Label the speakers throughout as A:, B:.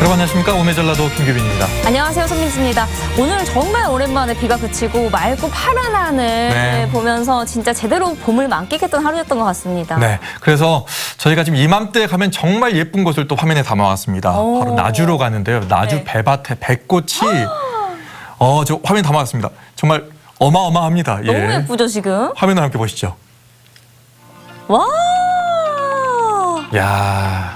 A: 여러분 안녕하십니까. 오메전라도 김규빈입니다.
B: 안녕하세요, 손민지입니다. 오늘 정말 오랜만에 비가 그치고 맑고 파란 하늘 보면서 진짜 제대로 봄을 만끽했던 하루였던 것 같습니다.
A: 네, 그래서 저희가 지금 이맘때 가면 정말 예쁜 곳을 또 화면에 담아왔습니다. 바로 나주로 가는데요. 나주 배밭에 배꽃이 저 화면에 담아왔습니다. 정말 어마어마합니다.
B: 너무 예쁘죠, 지금?
A: 화면을 함께 보시죠.
B: 와!
A: 야.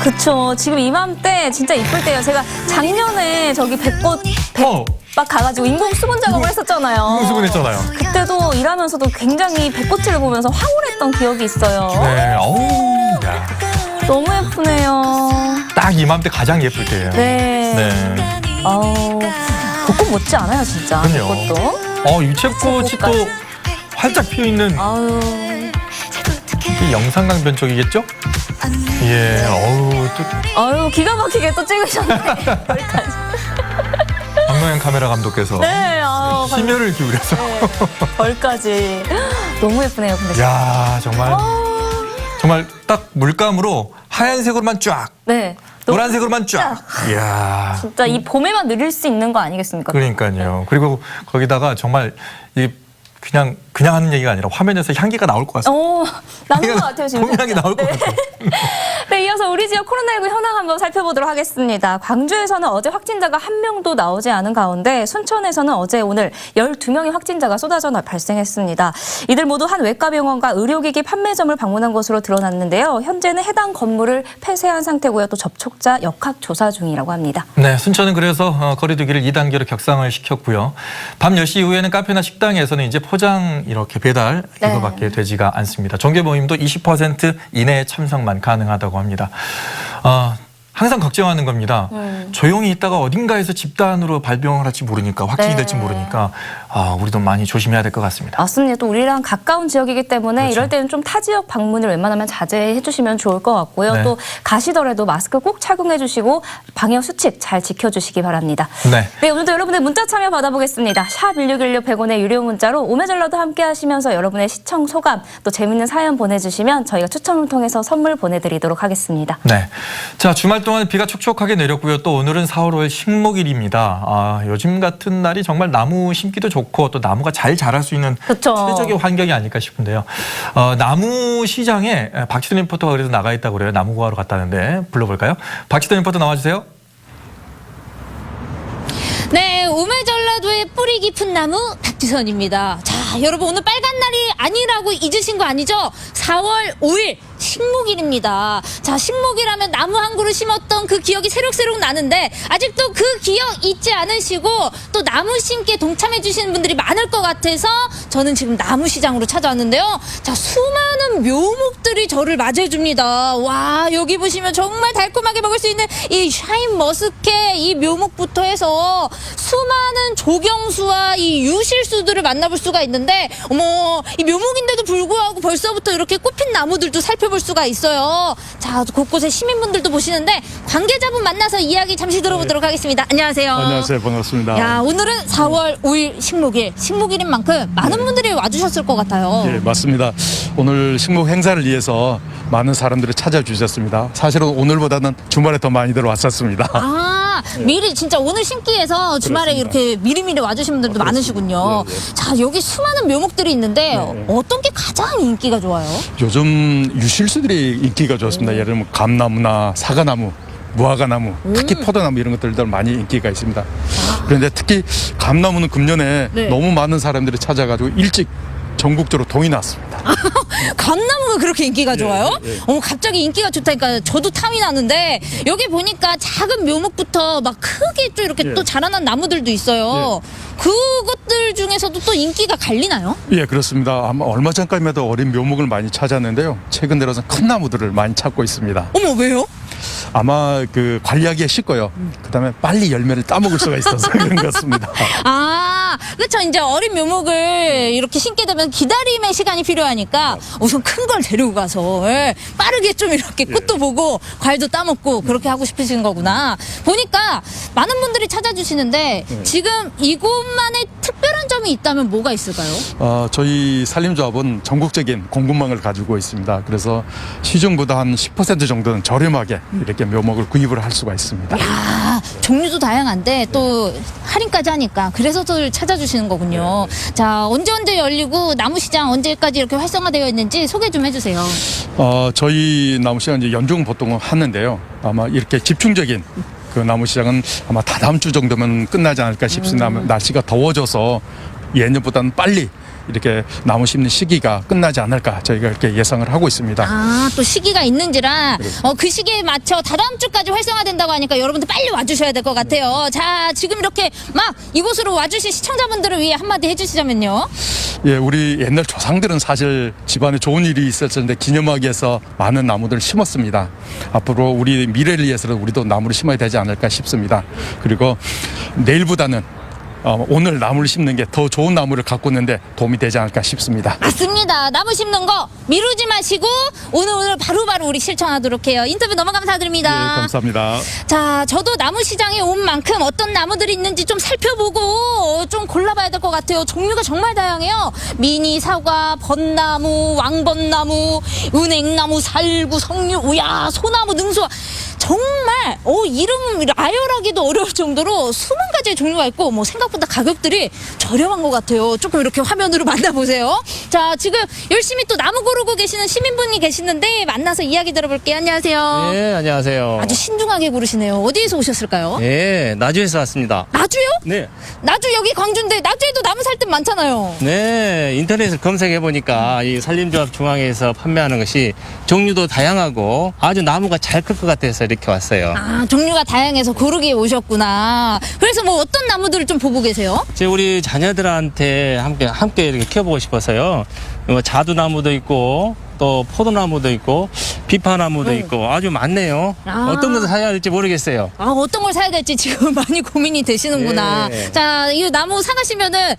B: 그쵸. 지금 이맘때 진짜 이쁠 때예요. 제가 작년에 저기 배밭 가가지고 인공 수분 작업을 했었잖아요.
A: 수분했잖아요.
B: 그때도 일하면서도 굉장히 배꽃을 보면서 황홀했던 기억이 있어요.
A: 네, 어우, 야.
B: 너무 예쁘네요.
A: 딱 이맘때 가장 예쁠 때예요.
B: 네.
A: 네.
B: 벚꽃 못지 않아요, 진짜.
A: 그럼요.
B: 벚꽃도.
A: 유채꽃이 또 활짝 피어 있는
B: 아유.
A: 이 영산강 변쪽이겠죠? 예,
B: 아유, 기가 막히게 또 찍으셨네. 여기까지.
A: 박노현 카메라 감독께서
B: 네,
A: 심혈을 기울여서.
B: 벌까지. 너무 예쁘네요, 근데.
A: 야, 정말 딱 물감으로 하얀색으로만 쫙,
B: 네.
A: 노란색으로만 쫙. 이야.
B: 진짜 이 봄에만 누릴 수 있는 거 아니겠습니까?
A: 그러니까요. 그리고 거기다가 정말 이 그냥 하는 얘기가 아니라 화면에서 향기가 나올 것 같습니다.
B: 나는 것 같아요, 지금.
A: 봄향이 나올 것 같아요.
B: 네, 이어서 우리 지역 코로나19 현황 한번 살펴보도록 하겠습니다. 광주에서는 어제 확진자가 한 명도 나오지 않은 가운데 순천에서는 어제 오늘 12명의 확진자가 쏟아져 발생했습니다. 이들 모두 한 외과병원과 의료기기 판매점을 방문한 것으로 드러났는데요. 현재는 해당 건물을 폐쇄한 상태고요. 또 접촉자 역학 조사 중이라고 합니다.
A: 네, 순천은 그래서 거리 두기를 2단계로 격상을 시켰고요. 밤 10시 이후에는 카페나 식당에서는 이제 포장 이렇게 배달 이거밖에 되지가 않습니다. 종교 모임도 20% 이내 참석만 가능하다고 합니다. 항상 걱정하는 겁니다. 조용히 있다가 어딘가에서 집단으로 발병을 할지 모르니까 확진이 될지 모르니까 우리도 많이 조심해야 될 것 같습니다.
B: 맞습니다. 또 우리랑 가까운 지역이기 때문에
A: 그렇죠.
B: 이럴 때는 좀 타 지역 방문을 웬만하면 자제해 주시면 좋을 것 같고요.
A: 네.
B: 또 가시더라도 마스크 꼭 착용해 주시고 방역 수칙 잘 지켜주시기 바랍니다.
A: 네.
B: 오늘도 여러분의 문자 참여 받아보겠습니다. 샵 1616 100원의 유료 문자로 오메전라도 함께 하시면서 여러분의 시청 소감 또 재밌는 사연 보내주시면 저희가 추첨을 통해서 선물 보내드리도록 하겠습니다.
A: 네. 자, 주말 동안 비가 촉촉하게 내렸고요. 또 오늘은 4월 5일 식목일입니다. 요즘 같은 날이 정말 나무 심기도 좋고 또 나무가 잘 자랄 수 있는 최적의 환경이 아닐까 싶은데요. 나무 시장에 박지돈 리포터가 그래도 나가 있다고 그래요. 나무 구하러 갔다는데 불러볼까요? 박지돈 리포터 나와주세요.
C: 네, 오메전라도의 뿌리 깊은 나무 박지선입니다. 자, 여러분 오늘 빨간 날이 아니라고 잊으신 거 아니죠? 4월 5일 식목일입니다. 자, 식목일하면 나무 한 그루 심었던 그 기억이 새록새록 나는데 아직도 그 기억 잊지 않으시고 또 나무 심기에 동참해 주시는 분들이 많을 것 같아서 저는 지금 나무 시장으로 찾아왔는데요. 자, 수많은 묘목들이 저를 맞이해 줍니다. 와, 여기 보시면 정말 달콤하게 먹을 수 있는 이 샤인머스켓 이 묘목부터 해서 수많은 조경수와 이 유실수들을 만나볼 수가 있는데 어머, 이 묘목인데도 불구하고 벌써부터 이렇게 꽃핀 나무들도 살펴볼 수가 있어요. 자, 곳곳에 시민분들도 보시는데 관계자분 만나서 이야기 잠시 들어보도록 하겠습니다. 안녕하세요.
D: 안녕하세요. 반갑습니다.
C: 야, 오늘은 4월 5일 식목일인 만큼 많은 분들이 와주셨을 것 같아요.
D: 예, 맞습니다. 오늘 식목 행사를 위해서 많은 사람들이 찾아주셨습니다. 사실은 오늘보다는 주말에 더 많이들 왔었습니다.
C: 미리 진짜 오늘 심기 위해서 주말에
D: 그렇습니다.
C: 이렇게 미리미리 와주신 분들도 많으시군요. 자, 여기 수많은 묘목들이 있는데 어떤 게 가장 인기가 좋아요?
D: 요즘 유실수들이 인기가 좋습니다. 예를 들면 감나무나 사과나무, 무화과나무, 특히 포도나무 이런 것들도 많이 인기가 있습니다. 그런데 특히 감나무는 금년에 너무 많은 사람들이 찾아가지고 일찍 전국적으로 동이 났습니다.
C: 감나무가 그렇게 인기가 좋아요? 갑자기 인기가 좋다니까 저도 탐이 나는데 여기 보니까 작은 묘목부터 막 크게 또 이렇게 또 자라난 나무들도 있어요. 그것들 중에서도 또 인기가 갈리나요?
D: 예, 그렇습니다. 아마 얼마 전까지만 해도 어린 묘목을 많이 찾았는데요. 최근 들어서 큰 나무들을 많이 찾고 있습니다.
C: 어머, 왜요?
D: 아마 그 관리하기가 쉽고요. 그다음에 빨리 열매를 따먹을 수가 있어서 그런 것 같습니다.
C: 그렇죠. 이제 어린 묘목을 이렇게 심게 되면 기다림의 시간이 필요하니까 우선 큰 걸 데리고 가서 빠르게 좀 이렇게 꽃도 보고 과일도 따먹고 그렇게 하고 싶으신 거구나. 보니까 많은 분들이 찾아주시는데 지금 이곳만의 특별한 점이 있다면 뭐가 있을까요?
D: 저희 산림조합은 전국적인 공급망을 가지고 있습니다. 그래서 시중보다 한 10% 정도는 저렴하게 이렇게 묘목을 구입을 할 수가 있습니다.
C: 야, 종류도 다양한데 또 할인까지 하니까 그래서 더 찾아주시는 거군요. 자, 언제 열리고 나무시장 언제까지 이렇게 활성화되어 있는지 소개 좀 해주세요.
D: 저희 나무시장 이제 연중 보통은 하는데요. 아마 이렇게 집중적인 그 나무시장은 아마 다다음 주 정도면 끝나지 않을까 싶습니다. 날씨가 더워져서 예년보다는 빨리 이렇게 나무 심는 시기가 끝나지 않을까 저희가 이렇게 예상을 하고 있습니다.
C: 아, 또 시기가 있는지라 그 시기에 맞춰 다다음 주까지 활성화된다고 하니까 여러분들 빨리 와주셔야 될 것 같아요. 자, 지금 이렇게 막 이곳으로 와주신 시청자분들을 위해 한마디 해주시자면요.
D: 예, 우리 옛날 조상들은 사실 집안에 좋은 일이 있었는데 기념하기 위해서 많은 나무들을 심었습니다. 앞으로 우리 미래를 위해서는 우리도 나무를 심어야 되지 않을까 싶습니다. 그리고 내일보다는 오늘 나무를 심는 게 더 좋은 나무를 갖고 있는데 도움이 되지 않을까 싶습니다.
C: 맞습니다. 나무 심는 거 미루지 마시고 오늘 바로바로 우리 실천하도록 해요. 인터뷰 너무 감사드립니다.
D: 네, 감사합니다.
C: 자, 저도 나무 시장에 온 만큼 어떤 나무들이 있는지 좀 살펴보고 좀 골라봐야 될 것 같아요. 종류가 정말 다양해요. 미니 사과, 벚나무, 왕벚나무, 은행나무, 살구, 석류, 우야, 소나무, 능수화. 정말 이름 나열하기도 어려울 정도로 수만 가지의 종류가 있고 뭐 생각보다 가격들이 저렴한 것 같아요. 조금 이렇게 화면으로 만나보세요. 자, 지금 열심히 또 나무 고르고 계시는 시민분이 계시는데 만나서 이야기 들어볼게요. 안녕하세요.
E: 네, 안녕하세요.
C: 아주 신중하게 고르시네요. 어디에서 오셨을까요?
E: 네, 나주에서 왔습니다.
C: 나주요?
E: 네.
C: 나주 여기 광주인데 나주에도 나무 살 때 많잖아요.
E: 네, 인터넷을 검색해 보니까 이 산림조합 중앙에서 판매하는 것이 종류도 다양하고 아주 나무가 잘 클 것 같아서 이렇게 왔어요.
C: 아, 종류가 다양해서 고르기에 오셨구나. 그래서 뭐 어떤 나무들을 좀 보고 계세요?
E: 이제 우리 자녀들한테 함께 이렇게 키워보고 싶어서요. 뭐 자두나무도 있고 또 포도나무도 있고 비파나무도 있고 아주 많네요.
C: 아.
E: 어떤 것을 사야 할지 모르겠어요.
C: 아, 어떤 걸 사야 될지 지금 많이 고민이 되시는구나.
E: 네.
C: 자, 이 나무 사가시면은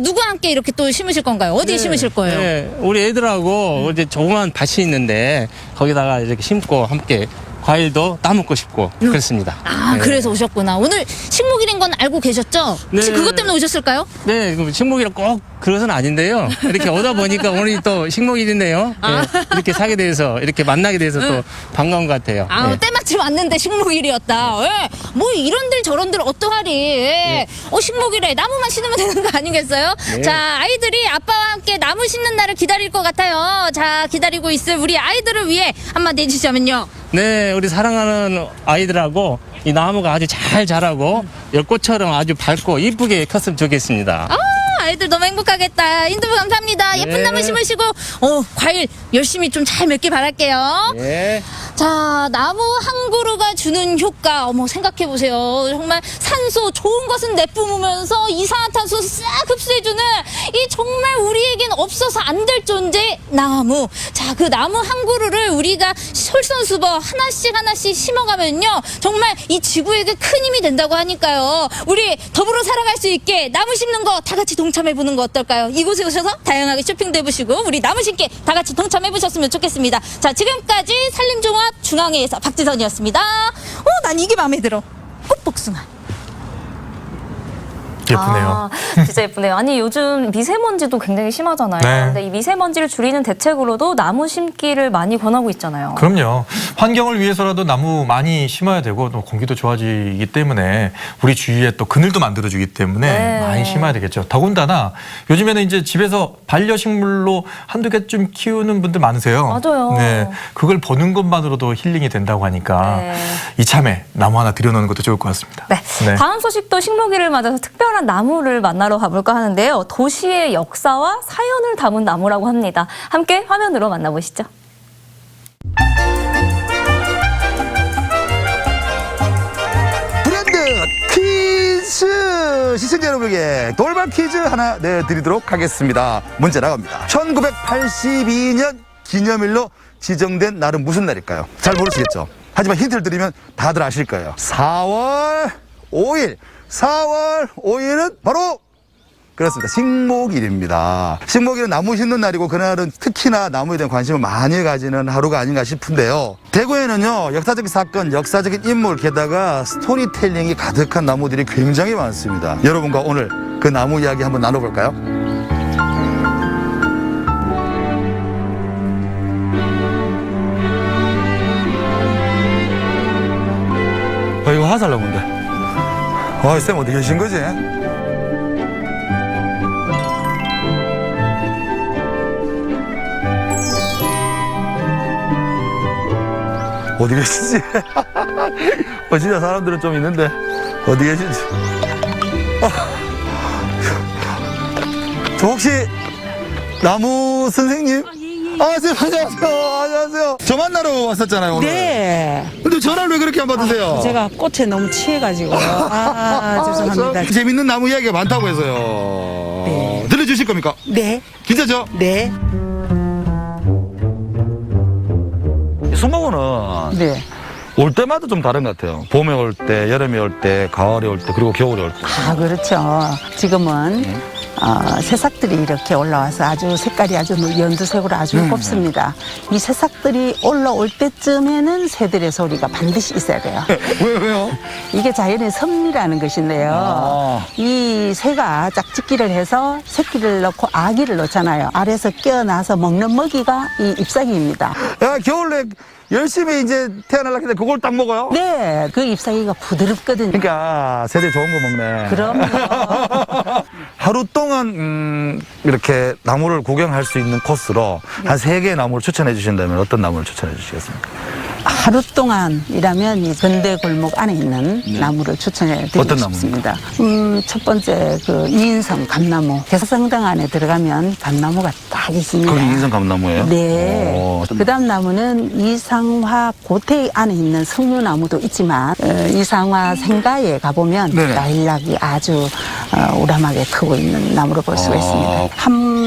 C: 누구와 함께 이렇게 또 심으실 건가요? 어디에 심으실 거예요?
E: 네, 우리 애들하고 이제 조그만 밭이 있는데 거기다가 이렇게 심고 함께 과일도 따먹고 싶고 그렇습니다.
C: 아,
E: 네.
C: 그래서 오셨구나. 오늘 식목일인 건 알고 계셨죠? 혹시
E: 네.
C: 그것 때문에 오셨을까요?
E: 네, 식목일은 꼭 그것은 아닌데요. 이렇게 오다 보니까 오늘 또 식목일이네요.
C: 아.
E: 네, 이렇게 사게 돼서 이렇게 만나게 돼서 또 반가운 것 같아요.
C: 아,
E: 네.
C: 때마침 왔는데 식목일이었다. 예. 뭐 이런들 저런들 어떠하리. 예. 식목일에 나무만 심으면 되는 거 아니겠어요?
E: 네.
C: 자, 아이들이 아빠와 함께 나무 심는 날을 기다릴 것 같아요. 자, 기다리고 있을 우리 아이들을 위해 한마디 해주시자면요.
E: 네, 우리 사랑하는 아이들하고 이 나무가 아주 잘 자라고 열꽃처럼 아주 밝고 이쁘게 컸으면 좋겠습니다.
C: 아이들 너무 행복하겠다. 인터뷰 감사합니다. 예쁜
E: 네.
C: 나무 심으시고 과일 열심히 좀 잘 맺길 바랄게요.
E: 네.
C: 자, 나무 한 그루가 주는 효과 생각해보세요. 정말 산소 좋은 것은 내뿜으면서 이산화탄소 싹 흡수해주는 이 정말 우리에겐 없어서 안 될 존재 나무. 자, 그 나무 한 그루를 우리가 솔선수범 하나씩 심어가면요 정말 이 지구에게 큰 힘이 된다고 하니까요. 우리 더불어 살아갈 수 있게 나무 심는 거 다 같이 동참해보는 거 어떨까요? 이곳에 오셔서 다양하게 쇼핑도 해보시고 우리 나무 심기 다 같이 동참해보셨으면 좋겠습니다. 자, 지금까지 산림종합 중앙회에서 박지선이었습니다. 난 이게 마음에 들어. 꽃복숭아.
A: 예쁘네요.
B: 아, 진짜 예쁘네요. 아니, 요즘 미세먼지도 굉장히 심하잖아요.
A: 네.
B: 근데 이 미세먼지를 줄이는 대책으로도 나무 심기를 많이 권하고 있잖아요.
A: 그럼요. 환경을 위해서라도 나무 많이 심어야 되고 또 공기도 좋아지기 때문에 우리 주위에 또 그늘도 만들어주기 때문에
B: 네.
A: 많이 심어야 되겠죠. 더군다나 요즘에는 이제 집에서 반려식물로 한두 개쯤 키우는 분들 많으세요.
B: 맞아요.
A: 네, 그걸 보는 것만으로도 힐링이 된다고 하니까
B: 네.
A: 이참에 나무 하나 들여놓는 것도 좋을 것 같습니다.
B: 네.
A: 네.
B: 다음 소식도 식목일을 맞아서 특별한 나무를 만나러 가볼까 하는데요. 도시의 역사와 사연을 담은 나무라고 합니다. 함께 화면으로 만나보시죠.
F: 브랜드 퀴즈! 시청자 여러분에게 돌발 퀴즈 하나 내드리도록 하겠습니다. 문제 나갑니다. 1982년 기념일로 지정된 날은 무슨 날일까요? 잘 모르시겠죠? 하지만 힌트를 드리면 다들 아실 거예요. 4월 5일. 4월 5일은 바로 그렇습니다. 식목일입니다. 식목일은 나무 심는 날이고 그날은 특히나 나무에 대한 관심을 많이 가지는 하루가 아닌가 싶은데요. 대구에는요, 역사적인 사건, 역사적인 인물, 게다가 스토리텔링이 가득한 나무들이 굉장히 많습니다. 여러분과 오늘 그 나무 이야기 한번 나눠볼까요? 이거 화살나무인데. 쌤 어디 계신 거지? 어디 계시지? 진짜 사람들은 좀 있는데 어디 계신지. 저 혹시 나무 선생님? 선생님 안녕하세요. 저 만나러 왔었잖아요 오늘.
G: 네.
F: 근데 전화를 왜 그렇게 안 받으세요?
G: 제가 꽃에 너무 취해가지고. 죄송합니다.
F: 재밌는 나무 이야기가 많다고 해서요.
G: 네.
F: 들려주실 겁니까?
G: 네.
F: 진짜죠?
G: 네.
F: 수목원은
G: 네.
F: 올 때마다 좀 다른 것 같아요. 봄에 올 때, 여름에 올 때, 가을에 올 때, 그리고 겨울에 올 때.
G: 그렇죠. 지금은 새싹들이 이렇게 올라와서 아주 색깔이 아주 연두색으로 아주 곱습니다. 이 새싹들이 올라올 때쯤에는 새들의 소리가 반드시 있어야 돼요.
F: 왜요?
G: 이게 자연의 섭리라는 것인데요. 이 새가 짝짓기를 해서 새끼를 넣고 아기를 놓잖아요. 알에서 깨어나서 먹는 먹이가 이 잎사귀입니다.
F: 야, 겨울에 열심히 이제 태어나려고 했는데 그걸 딱 먹어요?
G: 네, 그 잎사귀가 부드럽거든요.
F: 그러니까 새들이 좋은 거 먹네.
G: 그럼요.
F: 하루 동안 이렇게 나무를 구경할 수 있는 코스로 한 3개의 나무를 추천해 주신다면 어떤 나무를 추천해 주시겠습니까?
G: 하루 동안이라면 이 근대 골목 안에 있는 나무를 추천해 드리고
F: 어떤
G: 싶습니다. 첫 번째 그 이인성 감나무. 개성당 안에 들어가면 감나무가 딱 있습니다.
F: 거기 인성 감나무예요?
G: 네. 그다음 나무는 이상화 고택 안에 있는 석류나무도 있지만 이상화 생가에 가보면
F: 네네.
G: 라일락이 아주 우람하게 크고 있는 나무를 볼 수가 있습니다. 한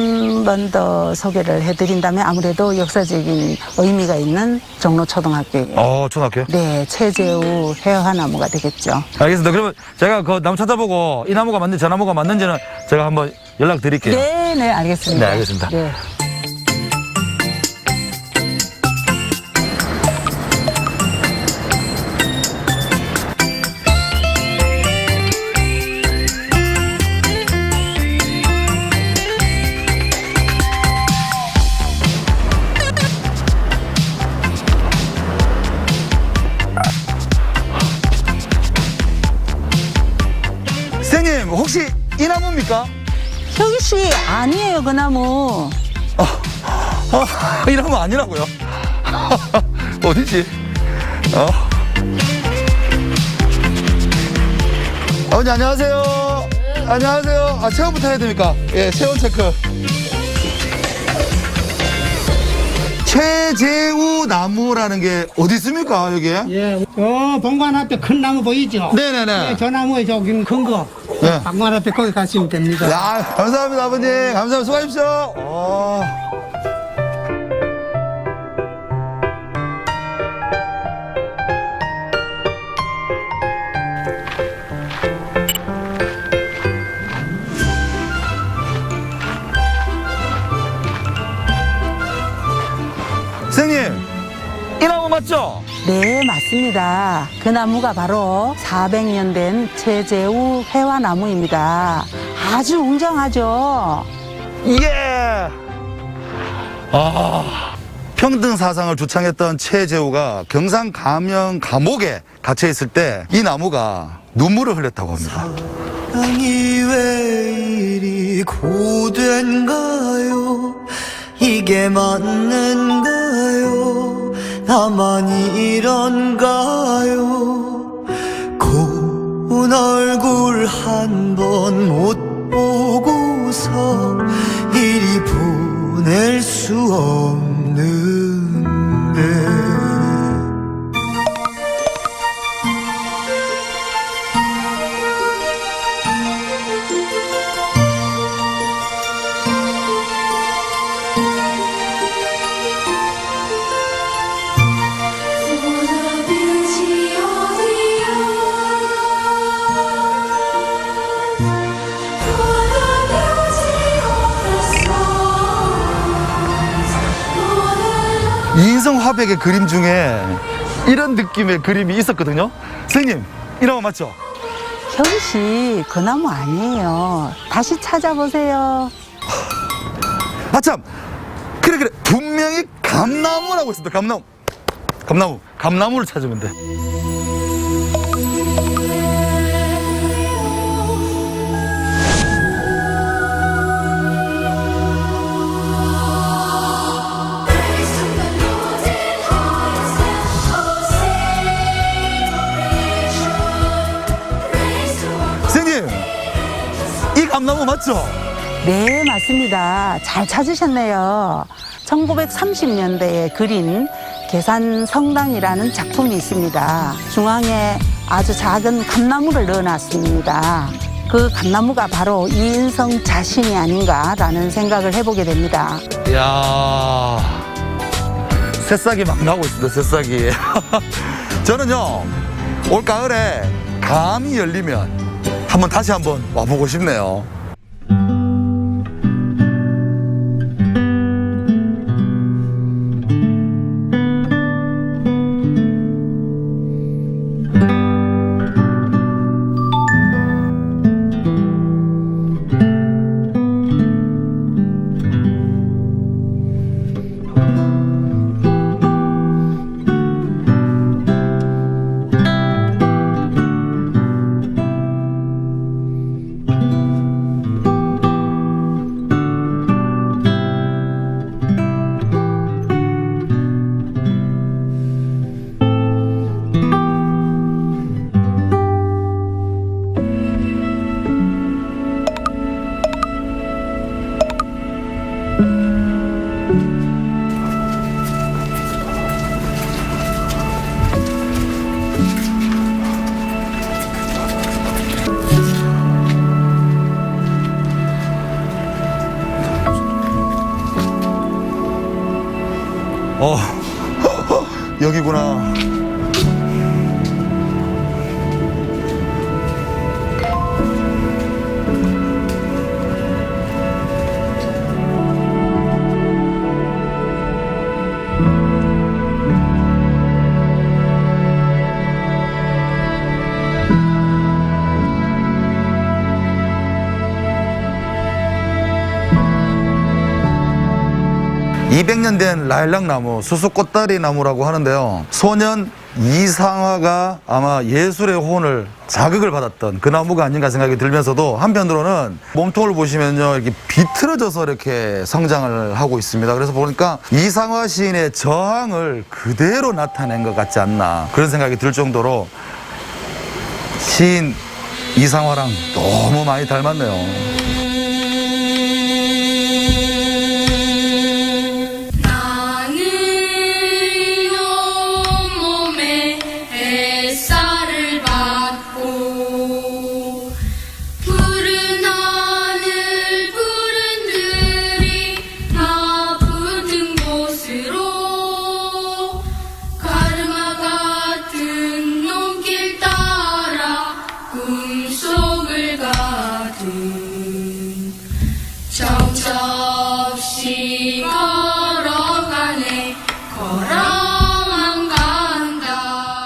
G: 번 더 소개를 해드린다면 아무래도 역사적인 의미가 있는 종로초등학교.
F: 초등학교요?
G: 네, 최재우 회화나무가 되겠죠.
F: 알겠습니다. 그러면 제가 그 나무 찾아보고 이 나무가 맞는지 저 나무가 맞는지는 제가 한번 연락 드릴게요.
G: 네, 네, 알겠습니다.
F: 네, 알겠습니다.
G: 네.
F: 선생님, 혹시 이 나무입니까?
G: 혁이 씨, 아니에요, 그 나무.
F: 이 나무 아니라고요? 어디지? 아버님, 안녕하세요. 안녕하세요. 체온부터 해야 됩니까? 예, 체온 체크. 최재우 나무라는 게 어디 있습니까, 여기에?
H: 예, 본관 앞에 큰 나무 보이죠?
F: 네네네.
H: 네, 저 나무에 저기 큰 거.
F: 네.
H: 본관 앞에 거기 가시면 됩니다.
F: 야, 감사합니다, 아버님. 감사합니다. 수고하십시오. 선생님, 이 나무 맞죠?
G: 네, 맞습니다. 그 나무가 바로 400년 된 최재우 회화나무입니다. 아주 웅장하죠?
F: 예! 평등 사상을 주창했던 최재우가 경상 감영 감옥에 갇혀 있을 때 이 나무가 눈물을 흘렸다고 합니다.
I: 사랑이 왜 이리 고된가요? 이게 맞는가요? 나만 이런가요? 고운 얼굴 한 번 못 보고서 이리 보낼 수 없는데
J: What a
F: 이인성 화백의 그림 중에 이런 느낌의 그림이 있었거든요. 선생님, 이 나무 맞죠?
G: 현씨 그 나무 아니에요. 다시 찾아보세요.
F: 아참, 그래 분명히 감나무라고 했습니다. 감나무를 찾으면 돼. 선생님, 이 감나무 맞죠?
G: 네, 맞습니다. 잘 찾으셨네요. 1930년대에 그린 계산 성당이라는 작품이 있습니다. 중앙에 아주 작은 감나무를 넣어놨습니다. 그 감나무가 바로 이인성 자신이 아닌가라는 생각을 해보게 됩니다.
F: 이야, 새싹이 막 나오고 있습니다. 새싹이. 저는요, 올 가을에 감이 열리면 다시 한번 와보고 싶네요. 여기구나. (200년) 된 라일락나무, 수수꽃다리 나무라고 하는데요. 소년 이상화가 아마 예술의 혼을 자극을 받았던 그 나무가 아닌가 생각이 들면서도 한편으로는 몸통을 보시면요, 이렇게 비틀어져서 이렇게 성장을 하고 있습니다. 그래서 보니까 이상화 시인의 저항을 그대로 나타낸 것 같지 않나, 그런 생각이 들 정도로 시인 이상화랑 너무 많이 닮았네요.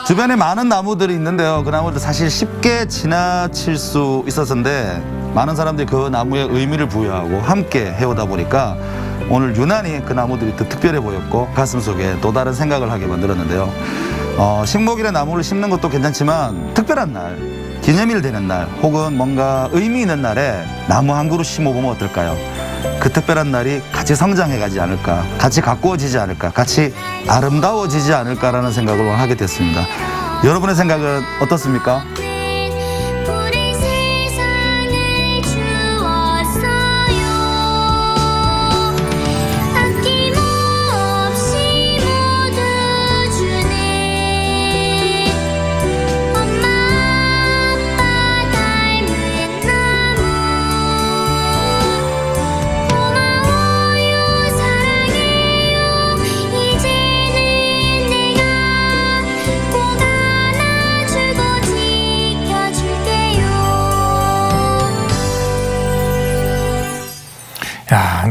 F: 주변에 많은 나무들이 있는데요. 그 나무들 사실 쉽게 지나칠 수 있었는데 많은 사람들이 그 나무에 의미를 부여하고 함께 해오다 보니까 오늘 유난히 그 나무들이 더 특별해 보였고 가슴속에 또 다른 생각을 하게 만들었는데요. 식목일에 나무를 심는 것도 괜찮지만 특별한 날, 기념일 되는 날 혹은 뭔가 의미 있는 날에 나무 한 그루 심어보면 어떨까요? 그 특별한 날이 같이 성장해 가지 않을까, 같이 가꾸어지지 않을까, 같이 아름다워지지 않을까라는 생각을 하게 됐습니다. 여러분의 생각은 어떻습니까?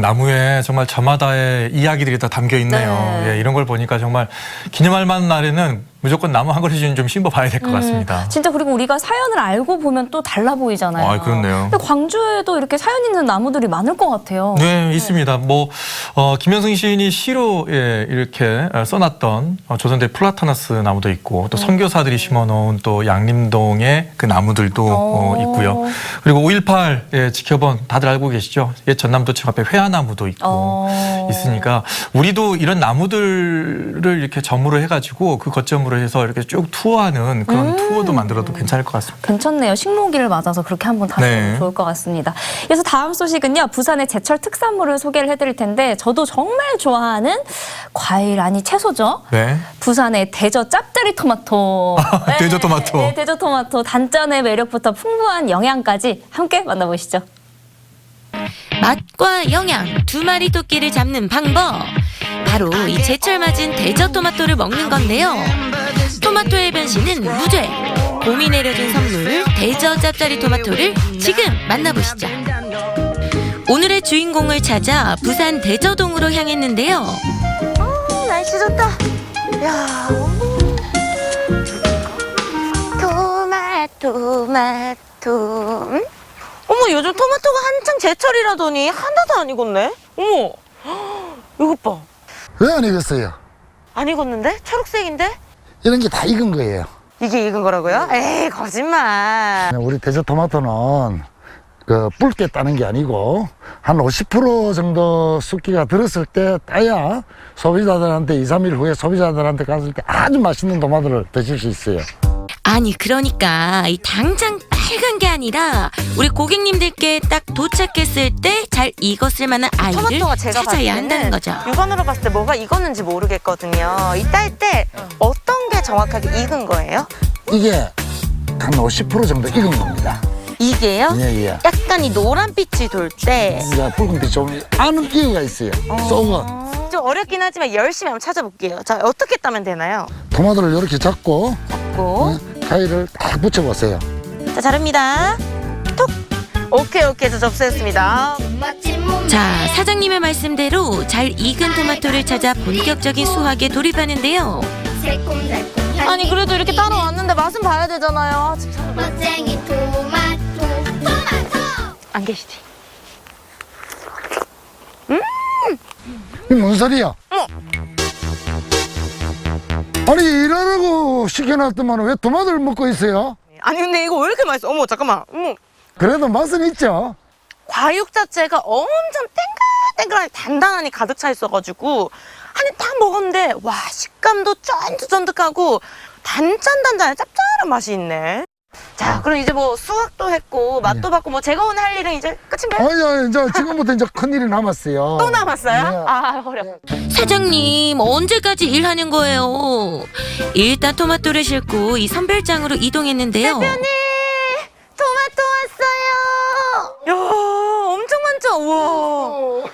A: 나무에 정말 저마다의 이야기들이 다 담겨 있네요.
B: 네.
A: 예, 이런 걸 보니까 정말 기념할 만한 날에는 무조건 나무 한 그루씩은 좀 심어봐야 될 것 같습니다.
B: 진짜 그리고 우리가 사연을 알고 보면 또 달라 보이잖아요.
A: 아, 그렇네요.
B: 근데 광주에도 이렇게 사연 있는 나무들이 많을 것 같아요.
A: 네, 있습니다. 김현승 시인이 시로 이렇게 써놨던 조선대 플라타너스 나무도 있고 또 선교사들이 심어놓은 또 양림동의 그 나무들도 있고요. 그리고 5.18 지켜본 다들 알고 계시죠? 옛 전남도청 앞에 회화나무도 있고 있으니까 우리도 이런 나무들을 이렇게 점으로 해가지고 그 거점으로 해서 이렇게 쭉 투어하는 그런 투어도 만들어도 괜찮을 것 같습니다.
B: 괜찮네요. 식목일을 맞아서 그렇게 한번 다녀보면
A: 네.
B: 좋을 것 같습니다. 그래서 다음 소식은요. 부산의 제철 특산물을 소개를 해드릴 텐데 저도 정말 좋아하는 과일 아니 채소죠.
A: 네.
B: 부산의 대저 짭짜리 토마토.
A: 대저 토마토.
B: 네, 대저 토마토. 단짠의 매력부터 풍부한 영양까지 함께 만나보시죠.
J: 맛과 영양 두 마리 토끼를 잡는 방법. 바로 이 제철 맞은 대저 토마토를 먹는 건데요. 토마토의 변신은 무죄. 봄이 내려준 선물 대저 짭짜리 토마토를 지금 만나보시죠. 오늘의 주인공을 찾아 부산 대저동으로 향했는데요.
K: 날씨 좋다. 야, 토마토. 어머, 요즘 토마토가 한창 제철이라더니 하나도 안 익었네. 어머, 이것 봐.
L: 왜 안 익었어요?
K: 안 익었는데? 초록색인데?
L: 이런 게 다 익은 거예요.
K: 이게 익은 거라고요? 에이, 거짓말.
L: 우리 대저 토마토는 붉게 따는 게 아니고 한 50% 정도 숫기가 들었을 때 따야 소비자들한테 2, 3일 후에 소비자들한테 갔을 때 아주 맛있는 토마토를 드실 수 있어요.
J: 아니 그러니까 이 당장 빨간 게 아니라 우리 고객님들께 딱 도착했을 때 잘 익었을 만한 아이를
K: 토마토가 제가
J: 찾아야 한다는 거죠.
K: 육안으로 봤을 때 뭐가 익었는지 모르겠거든요. 이 딸 때 어떤 게 정확하게 익은 거예요?
L: 이게 한 50% 정도 익은 겁니다.
K: 이게요?
L: 예, 예.
K: 약간 이 노란빛이 돌 때.
L: 이제 붉은빛 좀 아는 이유가 있어요. 썩은.
K: 좀 어렵긴 하지만 열심히 한번 찾아볼게요. 자, 어떻게 따면 되나요?
L: 토마토를 이렇게 잡고 가위를 딱 붙여보세요.
K: 자, 자릅니다. 톡! 오케이, 저 접수했습니다.
J: 자, 사장님의 말씀대로 잘 익은 토마토를 찾아 본격적인 수확에 돌입하는데요.
K: 아니, 그래도 이렇게 따라왔는데 맛은 봐야 되잖아요.
M: 멋쟁이 토마토.
K: 안 계시지?
L: 이게 뭔 소리야? 아니 이러라고 시켜놨더만 왜 토마토를 먹고 있어요?
K: 아니, 근데 이거 왜 이렇게 맛있어? 어머, 잠깐만. 어머.
L: 그래도 맛은 있죠.
K: 과육 자체가 엄청 땡글땡글하게 단단하니 가득 차 있어가지고 한 입 딱 먹었는데 와, 식감도 쫀득쫀득하고 단짠단짠한 짭짤한 맛이 있네. 자, 그럼 이제 뭐 수확도 했고 맛도 봤고 뭐 제가 오늘 할 일은 이제 끝인가요?
L: 아니 이제 지금부터 이제 큰일이 남았어요.
K: 또 남았어요?
L: 네.
K: 아, 어려워.
J: 사장님 언제까지 일하는 거예요? 일단 토마토를 싣고 이 선별장으로 이동했는데요.
K: 대표님, 토마토 왔어요. 야, 엄청 많죠? 우와.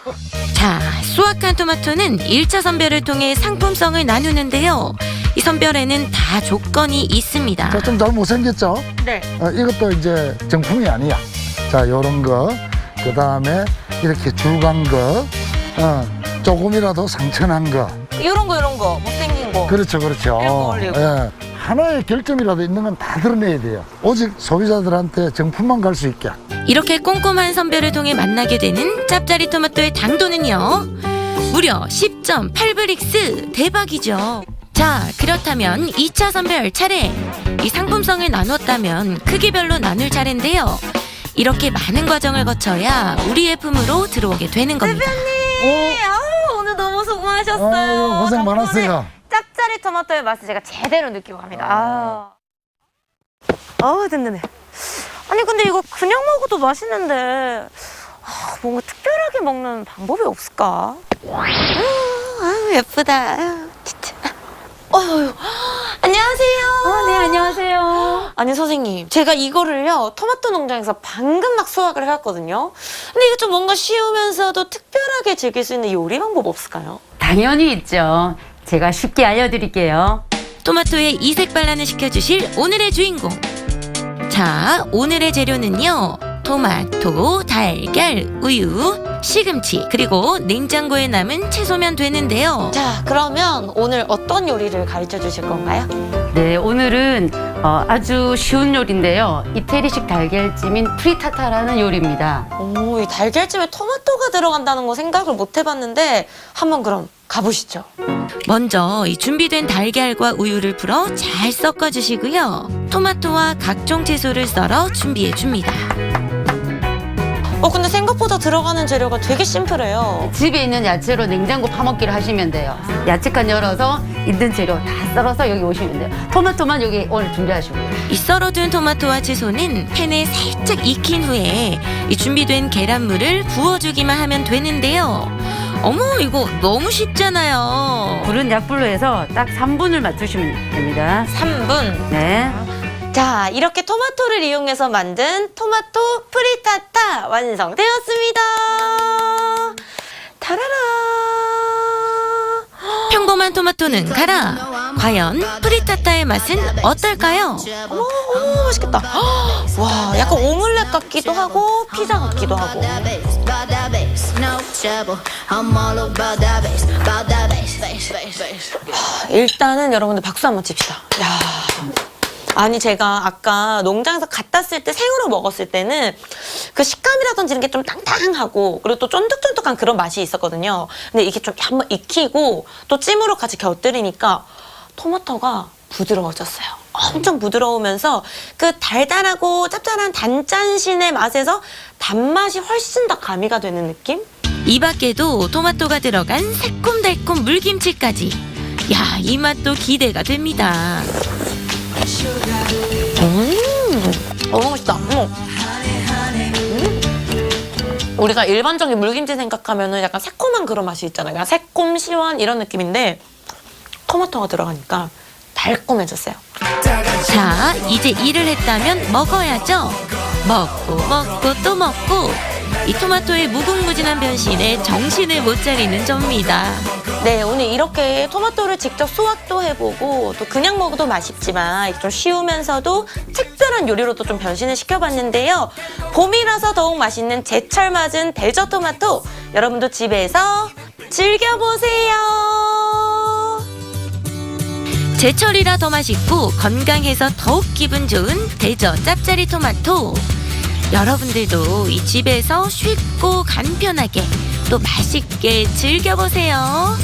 J: 자, 수확한 토마토는 1차 선별을 통해 상품성을 나누는데요. 이 선별에는 다 조건이 있습니다.
L: 좀 잘 못생겼죠?
K: 네.
L: 이것도 이제 정품이 아니야. 자, 요런 거, 그 다음에 이렇게 줄간 거, 조금이라도 상처난 거.
K: 이런 거, 못생긴 거.
L: 그렇죠.
K: 이런 거 올리고.
L: 예. 하나의 결점이라도 있는 건 다 드러내야 돼요. 오직 소비자들한테 정품만 갈 수 있게.
J: 이렇게 꼼꼼한 선별을 통해 만나게 되는 짭짜리 토마토의 당도는요. 무려 10.8브릭스. 대박이죠. 자, 그렇다면 2차 선별 차례. 이 상품성을 나눴다면 크기별로 나눌 차례인데요. 이렇게 많은 과정을 거쳐야 우리의 품으로 들어오게 되는 겁니다.
K: 대표님, 아우, 오늘 너무 수고하셨어요.
L: 아유, 고생 많았어요.
K: 짭짜리 토마토의 맛을 제가 제대로 느끼고 갑니다. 든든해. 아니, 근데 이거 그냥 먹어도 맛있는데 뭔가 특별하게 먹는 방법이 없을까? 아유, 예쁘다. 아유, 진짜. 안녕하세요.
B: 네, 안녕하세요.
K: 아니, 선생님, 제가 이거를요 토마토 농장에서 방금 막 수확을 해왔거든요. 근데 이게 좀 뭔가 쉬우면서도 특별하게 즐길 수 있는 요리 방법 없을까요?
N: 당연히 있죠. 제가 쉽게 알려드릴게요.
J: 토마토의 이색 반란을 시켜주실 오늘의 주인공. 자, 오늘의 재료는요. 토마토, 달걀, 우유, 시금치, 그리고 냉장고에 남은 채소면 되는데요.
K: 자, 그러면 오늘 어떤 요리를 가르쳐 주실 건가요?
N: 네, 오늘은 아주 쉬운 요리인데요. 이태리식 달걀찜인 프리타타라는 요리입니다.
K: 오, 이 달걀찜에 토마토가 들어간다는 거 생각을 못 해봤는데 한번 그럼 가보시죠.
J: 먼저 이 준비된 달걀과 우유를 풀어 잘 섞어주시고요. 토마토와 각종 채소를 썰어 준비해줍니다.
K: 근데 생각보다 들어가는 재료가 되게 심플해요.
N: 집에 있는 야채로 냉장고 파먹기를 하시면 돼요. 야채칸 열어서 있는 재료 다 썰어서 여기 오시면 돼요. 토마토만 여기 오늘 준비하시고요.
J: 이 썰어둔 토마토와 채소는 팬에 살짝 익힌 후에 이 준비된 계란물을 부어주기만 하면 되는데요. 어머, 이거 너무 쉽잖아요.
N: 불은 약불로 해서 딱 3분을 맞추시면 됩니다.
K: 3분.
N: 네.
K: 자, 이렇게 토마토를 이용해서 만든 토마토 프리타타 완성되었습니다. 타라라.
J: 평범한 토마토는 가라. 과연 프리타타의 맛은 어떨까요?
K: 어머, 맛있겠다. 와, 약간 오믈렛 같기도 하고 피자 같기도 하고. 일단은 여러분들 박수 한번 칩시다. 야. 아니, 제가 아까 농장에서 갖다 쓸 때 생으로 먹었을 때는 그 식감이라든지 이런 게 좀 땅땅하고 그리고 또 쫀득쫀득한 그런 맛이 있었거든요. 근데 이게 좀 한번 익히고 또 찜으로 같이 곁들이니까 토마토가 부드러워졌어요. 엄청 부드러우면서 그 달달하고 짭짤한 단짠신의 맛에서 단맛이 훨씬 더 가미가 되는 느낌?
J: 이 밖에도 토마토가 들어간 새콤달콤 물김치까지. 야, 이 맛도 기대가 됩니다.
K: 너무 맛있다. 우리가 일반적인 물김치 생각하면은 약간 새콤한 그런 맛이 있잖아요. 약간 새콤, 시원 이런 느낌인데 토마토가 들어가니까 달콤해졌어요.
J: 자, 이제 일을 했다면 먹어야죠. 먹고 또 먹고. 이 토마토의 무궁무진한 변신에 정신을 못 차리는 접니다.
K: 네, 오늘 이렇게 토마토를 직접 수확도 해보고 또 그냥 먹어도 맛있지만 좀 쉬우면서도 특별한 요리로도 좀 변신을 시켜봤는데요. 봄이라서 더욱 맛있는 제철 맞은 대저 토마토 여러분도 집에서 즐겨보세요.
J: 제철이라 더 맛있고 건강해서 더욱 기분 좋은 대저 짭짜리 토마토. 여러분들도 이 집에서 쉽고 간편하게 또 맛있게 즐겨보세요.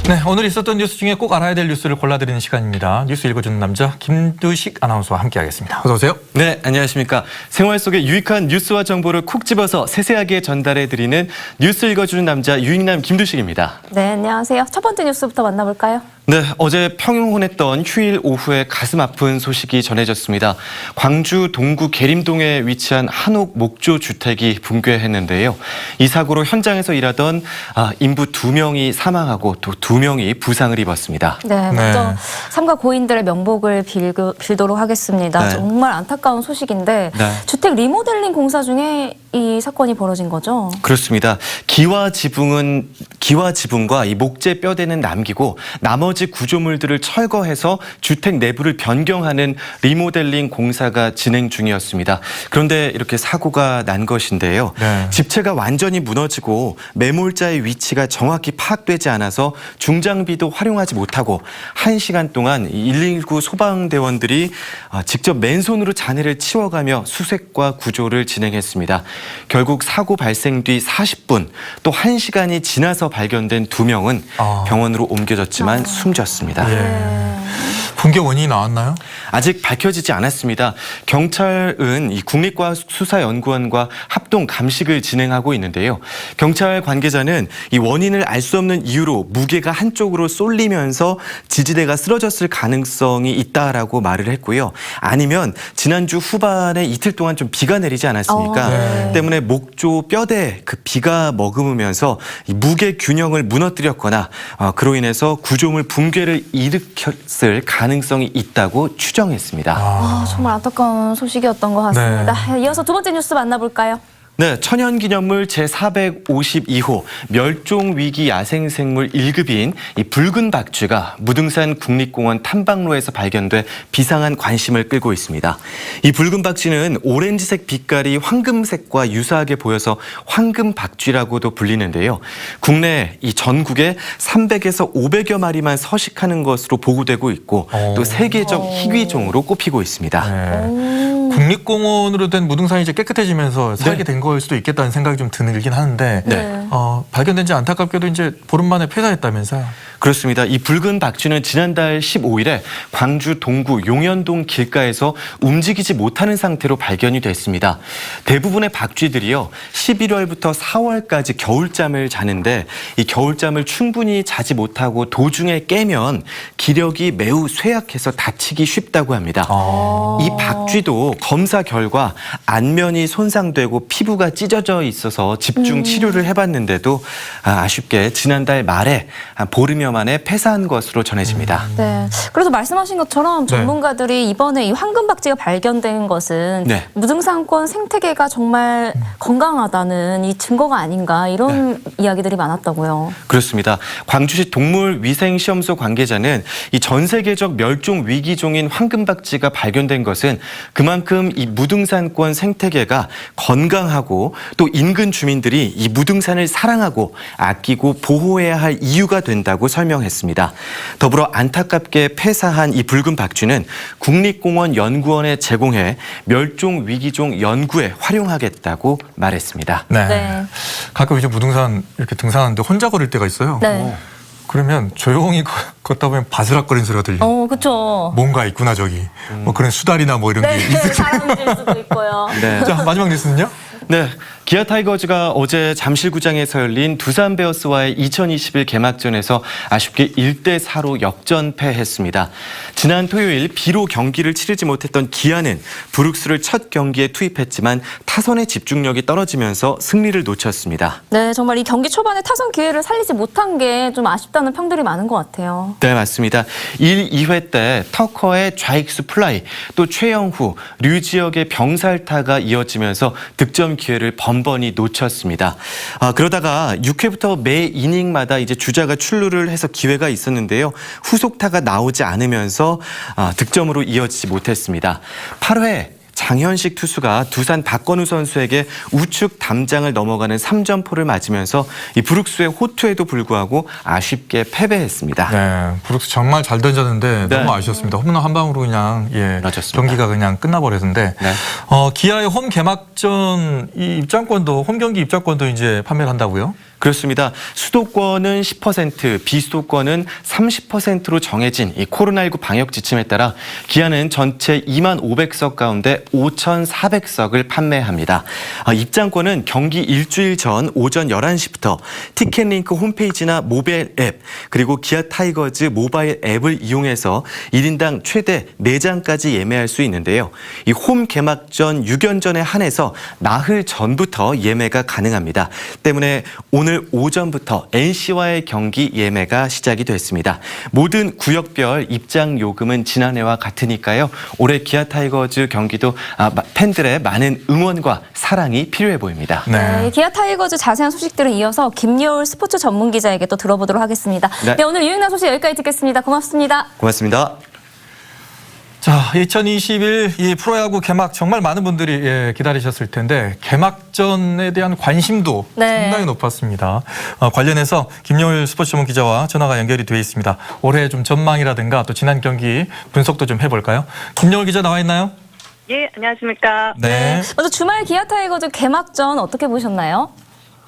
A: 네, 오늘 있었던 뉴스 중에 꼭 알아야 될 뉴스를 골라드리는 시간입니다. 뉴스 읽어주는 남자 김두식 아나운서와 함께하겠습니다. 어서 오세요.
O: 네, 안녕하십니까. 생활 속의 유익한 뉴스와 정보를 콕 집어서 세세하게 전달해드리는 뉴스 읽어주는 남자 유익남 김두식입니다.
B: 네, 안녕하세요. 첫 번째 뉴스부터 만나볼까요?
O: 네, 어제 평온했던 휴일 오후에 가슴 아픈 소식이 전해졌습니다. 광주 동구 계림동에 위치한 한옥 목조 주택이 붕괴했는데요. 이 사고로 현장에서 일하던 인부 2명이 사망하고 또 2명이 부상을 입었습니다.
B: 네, 먼저 삼가 고인들의 명복을 빌도록 하겠습니다.
O: 네.
B: 정말 안타까운 소식인데
O: 네.
B: 주택 리모델링 공사 중에 이 사건이 벌어진 거죠?
O: 그렇습니다. 기와 지붕과 이 목재 뼈대는 남기고 나머지 구조물들을 철거해서 주택 내부를 변경하는 리모델링 공사가 진행 중이었습니다. 그런데 이렇게 사고가 난 것인데요.
A: 네.
O: 집체가 완전히 무너지고 매몰자의 위치가 정확히 파악되지 않아서 중장비도 활용하지 못하고 1시간 동안 119 소방대원들이 직접 맨손으로 잔해를 치워가며 수색과 구조를 진행했습니다. 결국 사고 발생 뒤 40분 또 1시간이 지나서 발견된 2명은 병원으로 옮겨졌지만 숨졌습니다.
A: 예. 붕괴 원인이 나왔나요?
O: 아직 밝혀지지 않았습니다. 경찰은 이 국립과학수사연구원과 합동 감식을 진행하고 있는데요. 경찰 관계자는 이 원인을 알 수 없는 이유로 무게가 한쪽으로 쏠리면서 지지대가 쓰러졌을 가능성이 있다라고 말을 했고요. 아니면 지난주 후반에 이틀 동안 좀 비가 내리지 않았습니까? 때문에 목조 뼈대 그 비가 머금으면서 이 무게 균형을 무너뜨렸거나 그로 인해서 구조물 붕괴를 일으켰을 가능성이 가능성이 있다고 추정했습니다.
B: 정말 안타까운 소식이었던 것 같습니다. 이어서 두 번째 뉴스 만나볼까요?
O: 네, 천연기념물 제452호 멸종위기 야생생물 1급인 이 붉은 박쥐가 무등산 국립공원 탐방로에서 발견돼 비상한 관심을 끌고 있습니다. 이 붉은 박쥐는 오렌지색 빛깔이 황금색과 유사하게 보여서 황금박쥐라고도 불리는데요. 국내 이 전국에 300에서 500여 마리만 서식하는 것으로 보고되고 있고 또 세계적 희귀종으로 꼽히고 있습니다.
A: 국립공원으로 된 무등산이 이제 깨끗해지면서 살게 된 거일 수도 있겠다는 생각이 좀 들긴 하는데 발견된 지 안타깝게도 이제 보름 만에 폐사했다면서요?
O: 그렇습니다. 이 붉은 박쥐는 지난달 15일에 광주 동구 용현동 길가에서 움직이지 못하는 상태로 발견이 됐습니다. 대부분의 박쥐들이요 11월부터 4월까지 겨울잠을 자는데 이 겨울잠을 충분히 자지 못하고 도중에 깨면 기력이 매우 쇠약해서 다치기 쉽다고 합니다. 이 박쥐도 검사 결과 안면이 손상되고 피부가 찢어져 있어서 집중 치료를 해봤는데도 아쉽게 지난달 말에 보름여 만에 폐사한 것으로 전해집니다.
B: 네. 그래서 말씀하신 것처럼 전문가들이 이번에 이 황금박쥐가 발견된 것은 무등산권 생태계가 정말 건강하다는 이 증거가 아닌가 이런 이야기들이 많았다고요.
O: 그렇습니다. 광주시 동물위생시험소 관계자는 이 전 세계적 멸종 위기종인 황금박쥐가 발견된 것은 그만큼 이 무등산권 생태계가 건강하고 또 인근 주민들이 이 무등산을 사랑하고 아끼고 보호해야 할 이유가 된다고 설명했습니다. 더불어 안타깝게 폐사한 이 붉은 박쥐는 국립공원 연구원에 제공해 멸종 위기종 연구에 활용하겠다고 말했습니다.
A: 가끔 이제 무등산 이렇게 등산하는데 혼자 걸을 때가 있어요. 그러면 조용히 걷다 보면 바스락거리는 소리가 들려요.
B: 그렇죠.
A: 뭔가 있구나 저기. 뭐 그런 수달이나 뭐 이런 게 있을
B: 수도 있고요.
A: 자, 마지막 뉴스는요?
O: 네, 기아 타이거즈가 어제 잠실구장에서 열린 두산 베어스와의 2021 개막전에서 아쉽게 1대4로 역전패했습니다. 지난 토요일 비로 경기를 치르지 못했던 기아는 브룩스를 첫 경기에 투입했지만 타선의 집중력이 떨어지면서 승리를 놓쳤습니다.
B: 네, 정말 이 경기 초반에 타선 기회를 살리지 못한 게 좀 아쉽다는 평들이 많은 것 같아요.
O: 네, 맞습니다. 1, 2회 때 터커의 좌익수 플라이, 또 최영후, 류지혁의 병살타가 이어지면서 득점 기회를 번번이 놓쳤습니다. 그러다가 6회부터 매 이닝마다 이제 주자가 출루를 해서 기회가 있었는데요. 후속타가 나오지 않으면서 득점으로 이어지지 못했습니다. 8회 장현식 투수가 두산 박건우 선수에게 우측 담장을 넘어가는 3점포를 맞으면서 이 브룩스의 호투에도 불구하고 아쉽게 패배했습니다.
A: 네, 브룩스 정말 잘 던졌는데 너무 아쉬웠습니다. 홈런 한 방으로 그냥 경기가 그냥 끝나버렸는데 기아의 홈 개막전 이 입장권도 홈 경기 입장권도 이제 판매를 한다고요?
O: 그렇습니다. 수도권은 10%, 비수도권은 30%로 정해진 이 코로나19 방역 지침에 따라 기아는 전체 2500석 가운데 5400석을 판매합니다. 입장권은 경기 일주일 전 오전 11시부터 티켓링크 홈페이지나 모바일 앱 그리고 기아 타이거즈 모바일 앱을 이용해서 1인당 최대 4장까지 예매할 수 있는데요. 이 홈 개막전 6연전에 한해서 나흘 전부터 예매가 가능합니다. 때문에 오늘 오전부터 NC와의 경기 예매가 시작이 됐습니다. 모든 구역별 입장 요금은 지난해와 같으니까요. 올해 기아 타이거즈 경기도 팬들의 많은 응원과 사랑이 필요해 보입니다.
B: 네, 기아 타이거즈 자세한 소식들은 이어서 김여울 스포츠 전문 기자에게 또 들어보도록 하겠습니다. 네, 오늘 유익한 소식 여기까지 듣겠습니다. 고맙습니다.
O: 고맙습니다.
A: 자, 2021 이 프로야구 개막 정말 많은 분들이 기다리셨을 텐데 개막전에 대한 관심도 상당히 높았습니다. 관련해서 김여울 스포츠 전문 기자와 전화가 연결이 되어 있습니다. 올해 좀 전망이라든가 또 지난 경기 분석도 좀 해볼까요? 김여울 기자 나와 있나요?
P: 예, 안녕하십니까.
A: 네.
B: 먼저 주말 기아 타이거즈 개막전 어떻게 보셨나요?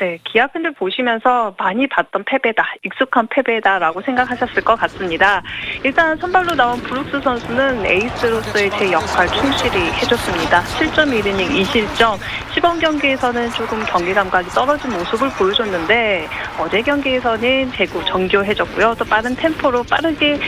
P: 네, 기아 팬들 보시면서 많이 봤던 패배다, 익숙한 패배다라고 생각하셨을 것 같습니다. 일단 선발로 나온 브룩스 선수는 에이스로서의 제 역할 충실히 해줬습니다. 7.1이닝 2실점, 시범 경기에서는 조금 경기 감각이 떨어진 모습을 보여줬는데 어제 경기에서는 정교해졌고요. 또 빠른 템포로 빠르게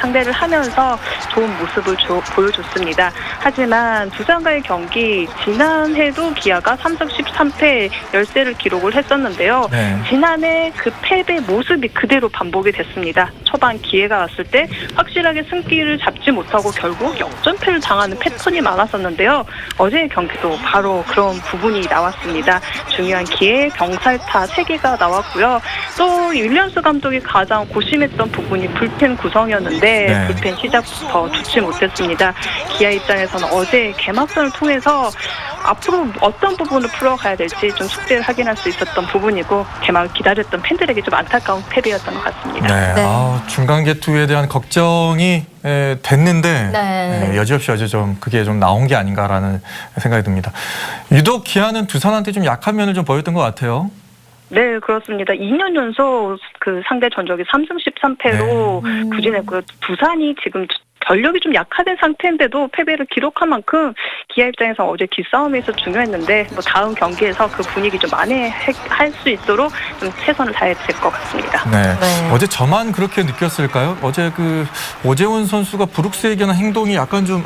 P: 상대를 하면서 좋은 모습을 보여줬습니다. 하지만 두산과의 경기 지난해도 기아가 3승 13패 열세를 기록을 했었는데요.
A: 네.
P: 지난해 그 패배 모습이 그대로 반복이 됐습니다. 초반 기회가 왔을 때 확실하게 승기를 잡지 못하고 결국 역전패를 당하는 패턴이 많았었는데요. 어제의 경기도 바로 그런 부분이 나왔습니다. 중요한 기회, 병살타 3개가 나왔고요. 또 윌리엄스 감독이 가장 고심했던 부분이 불펜 구성이었는데
A: 네.
P: 불펜 시작부터 좋지 못했습니다. 기아 입장에서는 어제 개막전을 통해서 앞으로 어떤 부분을 풀어가야 될지 좀 숙제를 확인할 수 있었던 부분이고 개막을 기다렸던 팬들에게 좀 안타까운 패배였던 것 같습니다.
A: 네.
B: 네.
A: 중간 개투에 대한 걱정이 됐는데
B: 네.
A: 여지없이 어제 좀 그게 좀 나온 게 아닌가라는 생각이 듭니다. 유독 기아는 두산한테 좀 약한 면을 좀 보였던 것 같아요.
P: 네, 그렇습니다. 2년 연속 그 상대 전적이 3승 13패로 부진했고요. 두산이 지금 전력이 좀 약화된 상태인데도 패배를 기록한 만큼 기아 입장에서 어제 기싸움에서 중요했는데 뭐 다음 경기에서 그 분위기 좀 만회할 수 있도록 좀 최선을 다해야 될 것 같습니다.
A: 네. 어제 저만 그렇게 느꼈을까요? 어제 그 오재훈 선수가 브룩스에 관한 행동이 약간 좀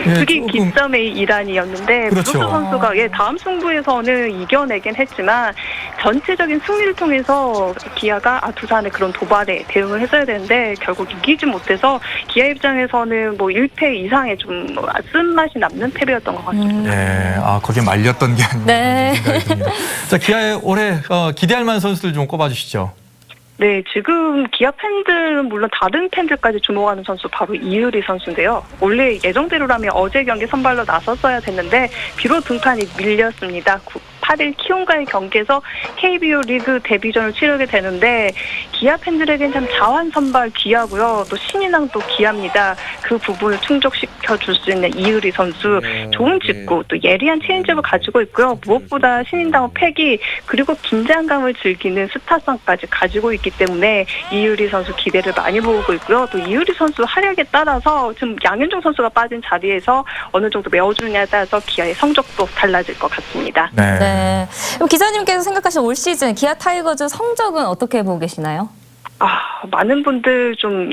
P: 그게
A: 조금
P: 기싸움의 일환이었는데
A: 그렇죠.
P: 브룩스 선수가 다음 승부에서는 이겨내긴 했지만 전체적인 승리를 통해서 기아가 두산의 그런 도발에 대응을 했어야 되는데 결국 이기지 못해서 기아 입장에서는 뭐 1패 이상의 좀 쓴맛이 남는 패배였던 것 같습니다.
A: 네, 거기에 말렸던 게 아닌가
B: 네.
A: 생각이 듭니다. 자, 기아의 올해 기대할 만한 선수들 좀 꼽아주시죠.
P: 네, 지금 기아 팬들은 물론 다른 팬들까지 주목하는 선수 바로 이유리 선수인데요. 원래 예정대로라면 어제 경기 선발로 나섰어야 됐는데 비록 등판이 밀렸습니다. 8일 키움과의 경기에서 KBO 리그 데뷔전을 치르게 되는데 기아 팬들에겐 참 자완 선발 기아고요. 또 신인왕도 기아입니다. 그 부분을 충족시켜 줄 수 있는 이유리 선수 좋은 직구 또 예리한 체인지업을 가지고 있고요. 무엇보다 신인다운 패기 그리고 긴장감을 즐기는 스타성까지 가지고 있기 때문에 이유리 선수 기대를 많이 모으고 있고요. 또 이유리 선수 활약에 따라서 지금 양현종 선수가 빠진 자리에서 어느 정도 메워주느냐에 따라서 기아의 성적도 달라질 것 같습니다.
B: 네. 그럼 기자님께서 생각하시는 올 시즌 기아 타이거즈 성적은 어떻게 보고 계시나요?
P: 많은 분들 좀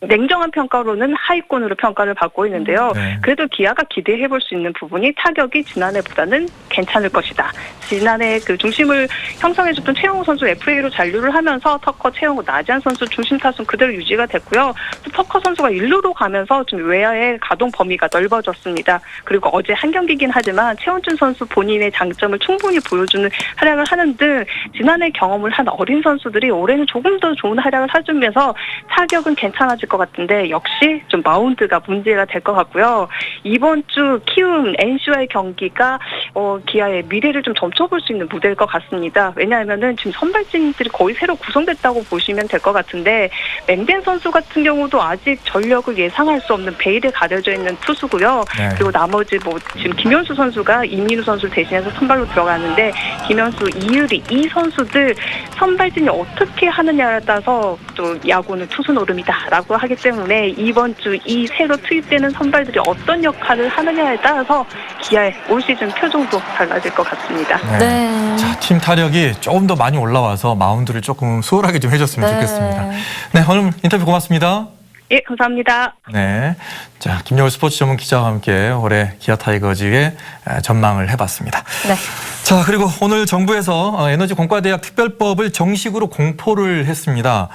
P: 냉정한 평가로는 하위권으로 평가를 받고 있는데요. 그래도 기아가 기대해볼 수 있는 부분이 타격이 지난해보다는 괜찮을 것이다. 지난해 그 중심을 형성해줬던 최영우 선수 FA로 잔류를 하면서 터커, 최영우, 나지안 선수 중심 타순 그대로 유지가 됐고요. 또 터커 선수가 1루로 가면서 좀 외야의 가동 범위가 넓어졌습니다. 그리고 어제 한 경기긴 하지만 최원준 선수 본인의 장점을 충분히 보여주는 활약을 하는 등 지난해 경험을 한 어린 선수들이 올해는 조금 더 좋은 활약을 해주면서 타격은 괜찮아질 것 같은데 역시 좀 마운드가 문제가 될 것 같고요. 이번 주 키움 NC와의 경기가 기아의 미래를 좀 점쳐볼 수 있는 무대일 것 같습니다. 왜냐하면은 지금 선발진들이 거의 새로 구성됐다고 보시면 될 것 같은데 맹된 선수 같은 경우도 아직 전력을 예상할 수 없는 베일에 가려져 있는 투수고요. 그리고 나머지 뭐 지금 김현수 선수가 이민우 선수 대신해서 선발로 들어가는데 김현수, 이유리 이 선수들 선발진이 어떻게 하느냐에 따라서 또 야구는 투수 노름이다라고 하기 때문에 이번 주 이 새로 투입되는 선발들이 어떤 역할을 하느냐에 따라서 기아의 올 시즌 표정도 달라질 것 같습니다.
A: 자, 팀 타력이 조금 더 많이 올라와서 마운드를 조금 수월하게 좀 해줬으면 좋겠습니다. 네, 오늘 인터뷰 고맙습니다.
P: 예, 감사합니다.
A: 네, 자 김여울 스포츠 전문 기자와 함께 올해 기아 타이거즈의 전망을 해봤습니다.
B: 네.
A: 자, 그리고 오늘 정부에서 에너지 공과대학 특별법을 정식으로 공포를 했습니다.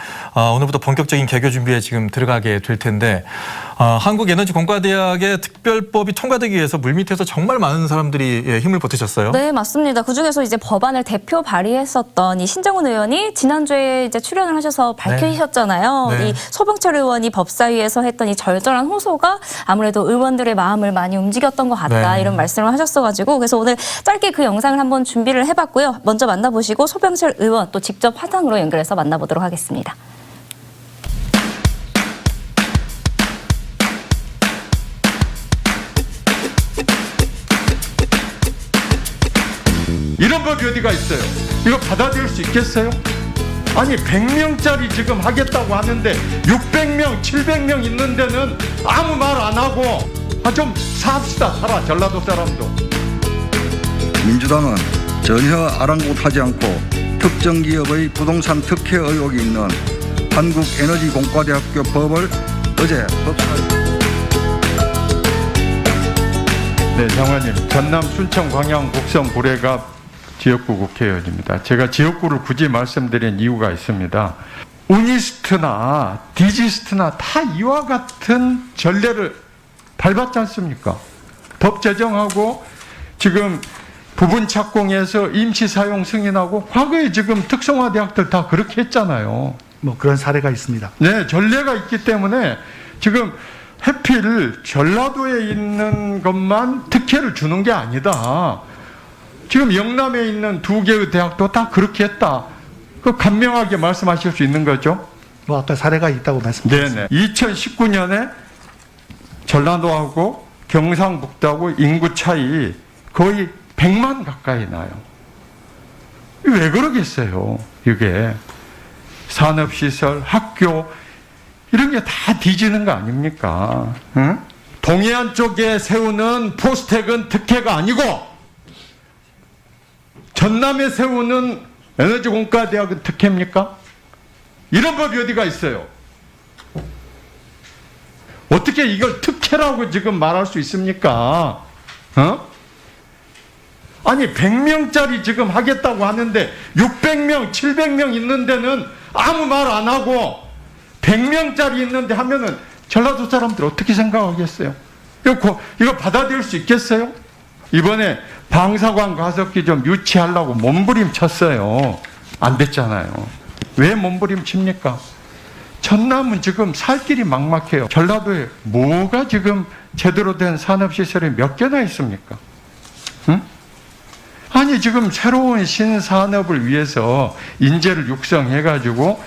A: 오늘부터 본격적인 개교 준비에 지금 들어가게 될 텐데 한국에너지공과대학의 특별법이 통과되기 위해서 물밑에서 정말 많은 사람들이 힘을 보태셨어요.
B: 네, 맞습니다. 그중에서 이제 법안을 대표 발의했었던 이 신정훈 의원이 지난주에 이제 출연을 하셔서 밝히셨잖아요.
A: 네.
B: 이 소병철 의원이 법사위에서 했던 이 절절한 호소가 아무래도 의원들의 마음을 많이 움직였던 것 같다.
A: 네.
B: 이런 말씀을 하셨어가지고 그래서 오늘 짧게 그 영상을 한번 준비를 해봤고요. 먼저 만나보시고 소병철 의원 또 직접 화상으로 연결해서 만나보도록 하겠습니다.
Q: 이런 법이 어디가 있어요? 이거 받아들일 수 있겠어요? 아니 100명짜리 지금 하겠다고 하는데 600명, 700명 있는 데는 아무 말 안 하고 좀 삽시다. 살아 전라도 사람도.
R: 민주당은 전혀 아랑곳하지 않고 특정 기업의 부동산 특혜 의혹이 있는 한국에너지공과대학교 법을 어제 법사위.
Q: 네, 장관님. 전남 순천 광양 곡성 고래갑 지역구 국회의원입니다. 제가 지역구를 굳이 말씀드린 이유가 있습니다. 우니스트나 디지스트나 다 이와 같은 전례를 밟았지 않습니까? 법 제정하고 지금 부분 착공해서 임시 사용 승인하고 과거에 지금 특성화 대학들 다 그렇게 했잖아요.
F: 뭐 그런 사례가 있습니다.
Q: 네, 전례가 있기 때문에 지금 해필 전라도에 있는 것만 특혜를 주는 게 아니다. 지금 영남에 있는 2개의 대학도 다 그렇게 했다. 그 간명하게 말씀하실 수 있는 거죠?
F: 뭐 아까 사례가 있다고 말씀드렸습니다.
Q: 네네. 2019년에 전라도하고 경상북도하고 인구 차이 거의 100만 가까이 나요. 왜 그러겠어요? 이게 산업시설, 학교 이런 게 다 뒤지는 거 아닙니까? 응? 동해안 쪽에 세우는 포스텍은 특혜가 아니고 전남에 세우는 에너지공과대학은 특혜입니까? 이런 법이 어디가 있어요? 어떻게 이걸 특혜라고 지금 말할 수 있습니까? 아니 100명짜리 지금 하겠다고 하는데 600명, 700명 있는 데는 아무 말 안 하고 100명짜리 있는데 하면은 전라도 사람들 어떻게 생각하겠어요? 이거 받아들일 수 있겠어요? 이번에 방사관 가습기 좀 유치하려고 몸부림 쳤어요. 안 됐잖아요. 왜 몸부림 칩니까? 전남은 지금 살 길이 막막해요. 전라도에 뭐가 지금 제대로 된 산업시설이 몇 개나 있습니까? 응? 아니 지금 새로운 신산업을 위해서 인재를 육성해가지고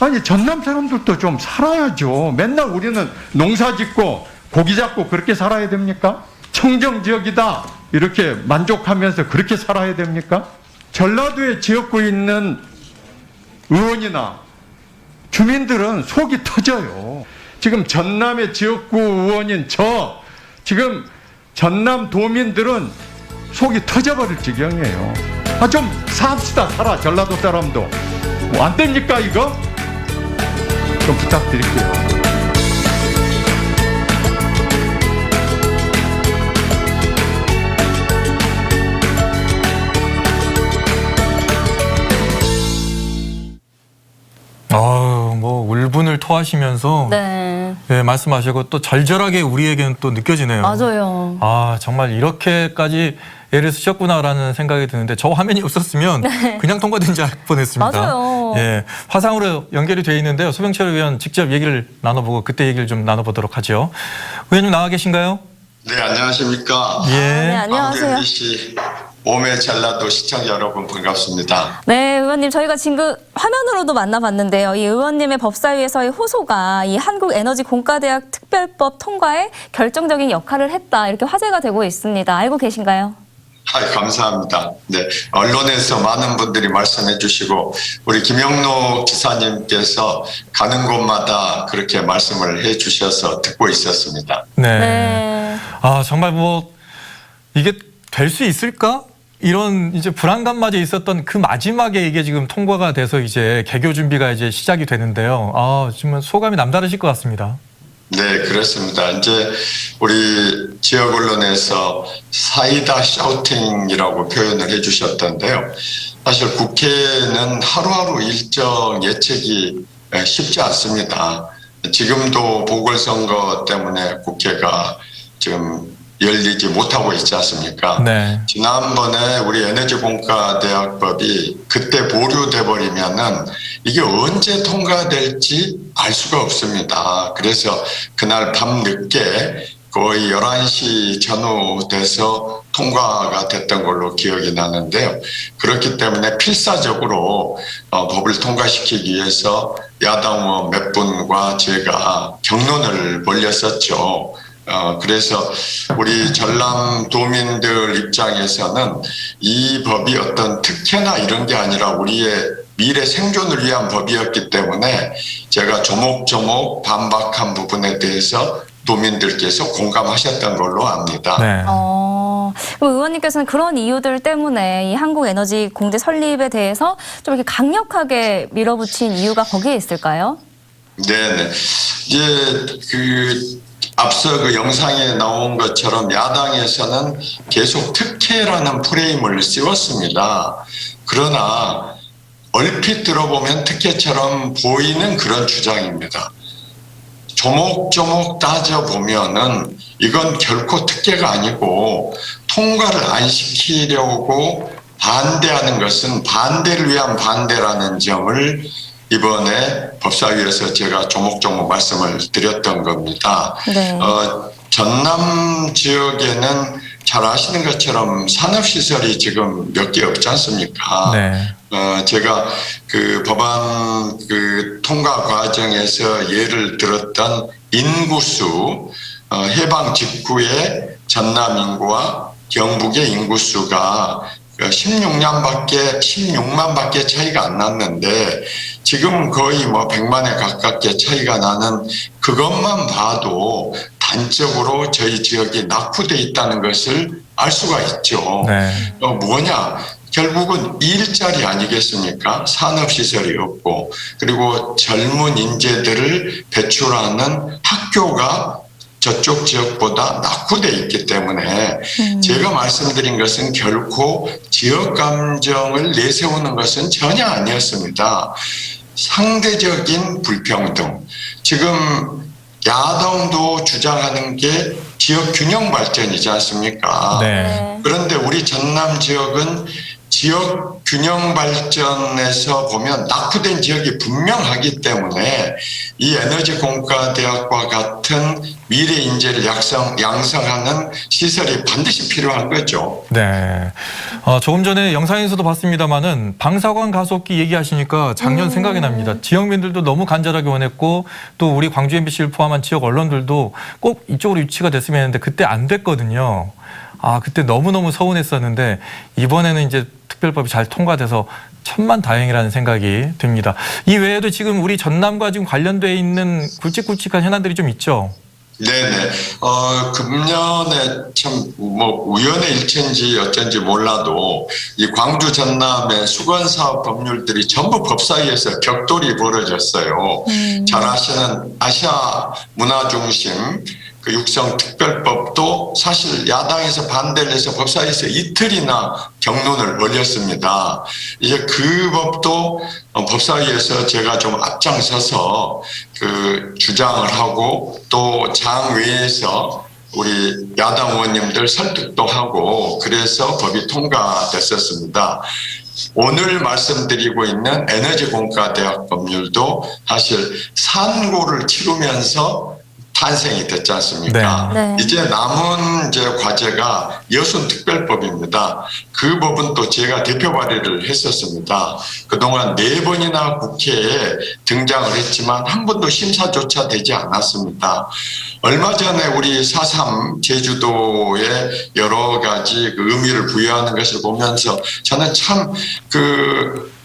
Q: 아니 전남 사람들도 좀 살아야죠. 맨날 우리는 농사 짓고 고기 잡고 그렇게 살아야 됩니까? 청정지역이다 이렇게 만족하면서 그렇게 살아야 됩니까? 전라도에 지역구에 있는 의원이나 주민들은 속이 터져요. 지금 전남의 지역구 의원인 지금 전남 도민들은 속이 터져버릴 지경이에요. 좀 삽시다 살아 전라도 사람도. 뭐 안 됩니까 이거? 좀 부탁드릴게요.
A: 뭐 울분을 토하시면서
B: 네.
A: 네, 말씀하시고 또 절절하게 우리에게는 또 느껴지네요.
B: 맞아요.
A: 아 정말 이렇게까지 애를 쓰셨구나라는 생각이 드는데 저 화면이 없었으면
B: 네.
A: 그냥 통과된 줄 알 뻔했습니다.
B: 맞아요.
A: 예, 화상으로 연결이 되어 있는데요. 소병철 의원 직접 얘기를 나눠보고 그때 얘기를 좀 나눠보도록 하죠. 의원님 나와 계신가요?
S: 네, 안녕하십니까.
A: 예.
B: 네, 안녕하세요.
S: MBC 오메 전라도 시청자 여러분 반갑습니다.
B: 네, 의원님 저희가 지금 화면으로도 만나봤는데요. 이 의원님의 법사위에서의 호소가 이 한국에너지공과대학 특별법 통과에 결정적인 역할을 했다 이렇게 화제가 되고 있습니다. 알고 계신가요?
S: 감사합니다. 네, 언론에서 많은 분들이 말씀해 주시고 우리 김영로 기사님께서 가는 곳마다 그렇게 말씀을 해 주셔서 듣고 있었습니다.
A: 네. 아 정말 뭐 이게 될 수 있을까? 이런 이제 불안감마저 있었던 그 마지막에 이게 지금 통과가 돼서 이제 개교 준비가 이제 시작이 되는데요. 아 정말 소감이 남다르실 것 같습니다.
S: 네, 그렇습니다. 이제 우리 지역 언론에서 사이다 샤우팅이라고 표현을 해주셨던데요. 사실 국회는 하루하루 일정 예측이 쉽지 않습니다. 지금도 보궐선거 때문에 국회가 지금 열리지 못하고 있지 않습니까?
A: 네.
S: 지난번에 우리 에너지공과대학법이 그때 보류돼 버리면은 이게 언제 통과될지 알 수가 없습니다. 그래서 그날 밤 늦게 거의 11시 전후 돼서 통과가 됐던 걸로 기억이 나는데요. 그렇기 때문에 필사적으로 법을 통과시키기 위해서 야당 의원 몇 분과 제가 경론을 벌였었죠. 그래서 우리 전남 도민들 입장에서는 이 법이 어떤 특혜나 이런 게 아니라 우리의 미래 생존을 위한 법이었기 때문에 제가 조목조목 반박한 부분에 대해서 도민들께서 공감하셨던 걸로 압니다.
A: 네.
B: 그럼 의원님께서는 그런 이유들 때문에 이 한국에너지공대 설립에 대해서 좀 이렇게 강력하게 밀어붙인 이유가 거기에 있을까요?
S: 네네. 이제 앞서 그 영상에 나온 것처럼 야당에서는 계속 특혜라는 프레임을 씌웠습니다. 그러나 얼핏 들어보면 특혜처럼 보이는 그런 주장입니다. 조목조목 따져보면은 이건 결코 특혜가 아니고 통과를 안 시키려고 반대하는 것은 반대를 위한 반대라는 점을 이번에 법사위에서 제가 조목조목 말씀을 드렸던 겁니다.
B: 네.
S: 전남 지역에는 잘 아시는 것처럼 산업시설이 지금 몇 개 없지 않습니까?
A: 네.
S: 제가 그 법안 그 통과 과정에서 예를 들었던 인구수, 해방 직후에 전남 인구와 경북의 인구수가 16만 밖에 차이가 안 났는데 지금 거의 뭐 100만에 가깝게 차이가 나는 그것만 봐도 단적으로 저희 지역이 낙후돼 있다는 것을 알 수가 있죠.
A: 네.
S: 뭐냐? 결국은 일자리 아니겠습니까? 산업시설이 없고 그리고 젊은 인재들을 배출하는 학교가 저쪽 지역보다 낙후돼 있기 때문에 제가 말씀드린 것은 결코 지역 감정을 내세우는 것은 전혀 아니었습니다. 상대적인 불평등. 지금 야당도 주장하는 게 지역 균형 발전이지 않습니까?
A: 네.
S: 그런데 우리 전남 지역은 지역 균형 발전에서 보면 낙후된 지역이 분명하기 때문에 이 에너지 공과 대학과 같은 미래 인재를 양성하는 시설이 반드시 필요한 거죠.
A: 네. 조금 전에 영상에서도 봤습니다만은 방사관 가속기 얘기하시니까 작년 생각이 납니다. 지역민들도 너무 간절하게 원했고 또 우리 광주 MBC를 포함한 지역 언론들도 꼭 이쪽으로 유치가 됐으면 했는데 그때 안 됐거든요. 그때 너무너무 서운했었는데 이번에는 이제 특별법이 잘 통과돼서 천만다행이라는 생각이 듭니다. 이 외에도 지금 우리 전남과 지금 관련돼 있는 굵직굵직한 현안들이 좀 있죠.
S: 네네. 금년에 참 뭐 우연의 일치인지 어쩐지 몰라도 이 광주 전남의 수건사업 법률들이 전부 법사위에서 격돌이 벌어졌어요. 잘 아시는 아시아 문화중심 그 육성특별법도 사실 야당에서 반대를 해서 법사위에서 이틀이나 경론을 벌였습니다. 이제 그 법도 법사위에서 제가 좀 앞장서서 그 주장을 하고 또 장외에서 우리 야당 의원님들 설득도 하고 그래서 법이 통과됐었습니다. 오늘 말씀드리고 있는 에너지 공과 대학 법률도 사실 산고를 치르면서 탄생이 됐지 않습니까?
B: 네.
S: 이제 남은 이제 과제가 여순특별법입니다. 그 법은 또 제가 대표 발의를 했었습니다. 그동안 4번이나 국회에 등장을 했지만 한 번도 심사조차 되지 않았습니다. 얼마 전에 우리 4.3 제주도에 여러 가지 그 의미를 부여하는 것을 보면서 저는 참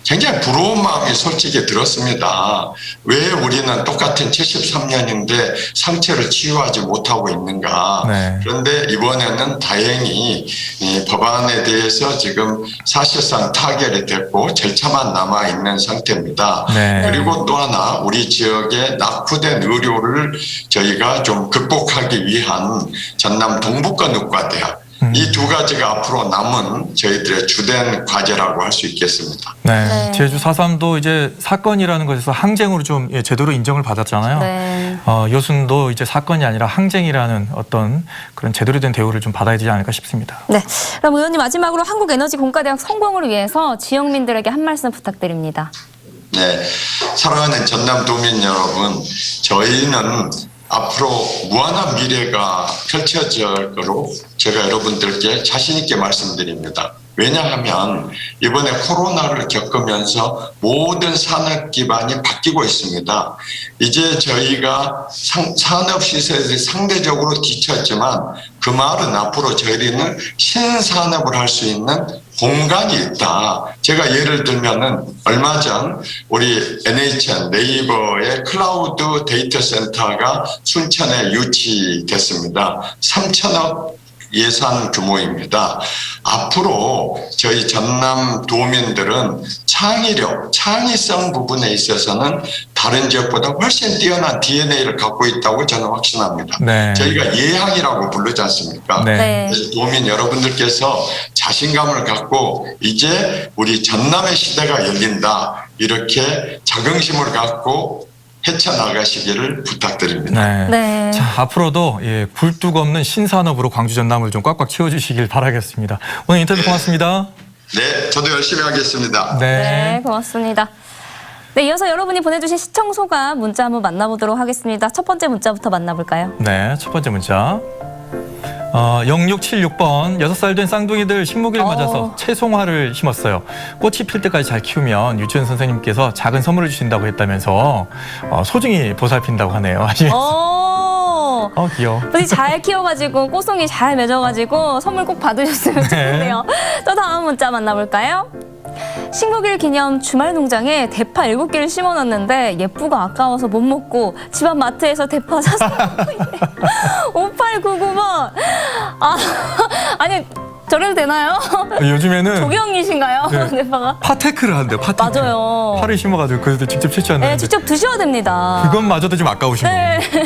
S: 굉장히 부러운 마음이 솔직히 들었습니다. 왜 우리는 똑같은 73년인데 상처를 치유하지 못하고 있는가.
A: 네.
S: 그런데 이번에는 다행히 이 법안에 대해서 지금 사실상 타결이 됐고 절차만 남아있는 상태입니다.
A: 네.
S: 그리고 또 하나 우리 지역의 낙후된 의료를 저희가 좀 극복하기 위한 전남 동북권 의과대학 이 두 가지가 앞으로 남은 저희들의 주된 과제라고 할 수 있겠습니다.
A: 네. 제주 4.3도 이제 사건이라는 것에서 항쟁으로 좀 제대로 인정을 받았잖아요.
B: 네.
A: 여순도 이제 사건이 아니라 항쟁이라는 어떤 그런 제대로 된 대우를 좀 받아야 되지 않을까 싶습니다.
B: 네. 그럼 의원님 마지막으로 한국에너지공과대학 성공을 위해서 지역민들에게 한 말씀 부탁드립니다.
S: 네. 사랑하는 전남도민 여러분, 저희는 앞으로 무한한 미래가 펼쳐질 거로 제가 여러분들께 자신 있게 말씀드립니다. 왜냐하면 이번에 코로나를 겪으면서 모든 산업 기반이 바뀌고 있습니다. 이제 저희가 산업시설에 상대적으로 뒤처지만 그 말은 앞으로 저희는 신산업을 할 수 있는 공간이 있다. 제가 예를 들면은 얼마 전 우리 NHN 네이버의 클라우드 데이터 센터가 순천에 유치됐습니다. 3,000억 예산 규모입니다. 앞으로 저희 전남 도민들은 창의력, 창의성 부분에 있어서는 다른 지역보다 훨씬 뛰어난 DNA를 갖고 있다고 저는 확신합니다.
A: 네.
S: 저희가 예항이라고 부르지 않습니까?
A: 네.
S: 그래서 도민 여러분들께서 자신감을 갖고 이제 우리 전남의 시대가 열린다, 이렇게 자긍심을 갖고 헤쳐나가시기를 부탁드립니다.
A: 네.
B: 네.
A: 자, 앞으로도 굴뚝 없는 신산업으로 광주 전남을 좀 꽉꽉 채워주시길 바라겠습니다. 오늘 인터뷰 고맙습니다.
S: 네, 저도 열심히 하겠습니다.
B: 네, 고맙습니다. 네, 이어서 여러분이 보내주신 시청 소감 문자 한번 만나보도록 하겠습니다. 첫 번째 문자부터 만나볼까요?
A: 네, 첫 번째 문자. 0676번 6살 된 쌍둥이들 식목일 맞아서 채송화를 심었어요. 꽃이 필 때까지 잘 키우면 유치원 선생님께서 작은 선물을 주신다고 했다면서 소중히 보살핀다고 하네요. 귀여워.
B: 우리 잘 키워가지고 꽃송이 잘 맺어가지고 선물 꼭 받으셨으면 좋겠네요. 또 다음 문자 만나볼까요? 식목일 기념 주말 농장에 대파 7개를 심어놨는데 예쁘고 아까워서 못 먹고 집 앞 마트에서 대파 사서 먹고 있네. 5899번. 아니 저래도 되나요?
A: 요즘에는
B: 조경이신가요?
A: 네.
B: 대파가?
A: 파테크를 한대요. 파테크.
B: 맞아요.
A: 파를 심어가지고 그래서 직접 채취한다는데
B: 네, 직접 드셔야 됩니다.
A: 그것마저도 좀 아까우신
B: 네.
A: 거예요.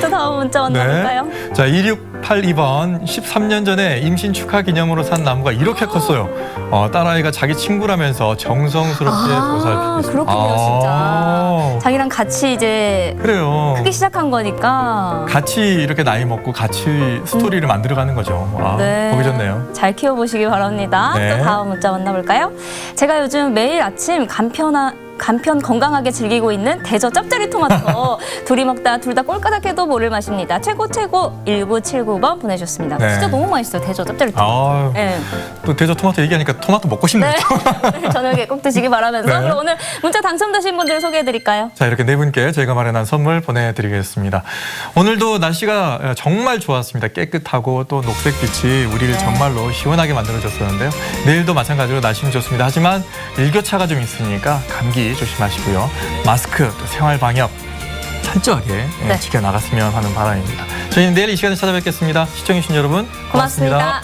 B: 또 다음 문자 만나볼까요?
A: 네. 자, 2682번 13년 전에 임신 축하 기념으로 산 나무가 이렇게 컸어요. 딸아이가 자기 친구라면서 정성스럽게 보살피고 있어요.
B: 그렇군요, 진짜. 자기랑 같이 이제
A: 그래요.
B: 크기 시작한 거니까.
A: 같이 이렇게 나이 먹고 같이 스토리를 만들어가는 거죠.
B: 네.
A: 보기 좋네요.
B: 잘 키워보시기 바랍니다.
A: 네.
B: 또 다음 문자 만나볼까요? 제가 요즘 매일 아침 간편 건강하게 즐기고 있는 대저 짭짜리 토마토 둘이 먹다 둘 다 꼴까닥해도 모를 맛입니다. 최고 1979번 보내주셨습니다.
A: 네.
B: 진짜 너무 맛있어요. 대저 짭짜리 토마토. 네.
A: 또 대저 토마토 얘기하니까 토마토 먹고 싶네요.
B: 네. 저녁에 꼭 드시기 바라면서
A: 네.
B: 그럼 오늘 문자 당첨되신 분들 소개해드릴까요?
A: 자, 이렇게 네 분께 저희가 마련한 선물 보내드리겠습니다. 오늘도 날씨가 정말 좋았습니다. 깨끗하고 또 녹색빛이 우리를 정말로 시원하게 만들어줬었는데요. 내일도 마찬가지로 날씨는 좋습니다. 하지만 일교차가 좀 있으니까 감기 조심하시고요. 마스크, 또 생활 방역 철저하게 지켜나갔으면 하는 바람입니다. 저희는 내일 이 시간에 찾아뵙겠습니다. 시청해주신 여러분 고맙습니다.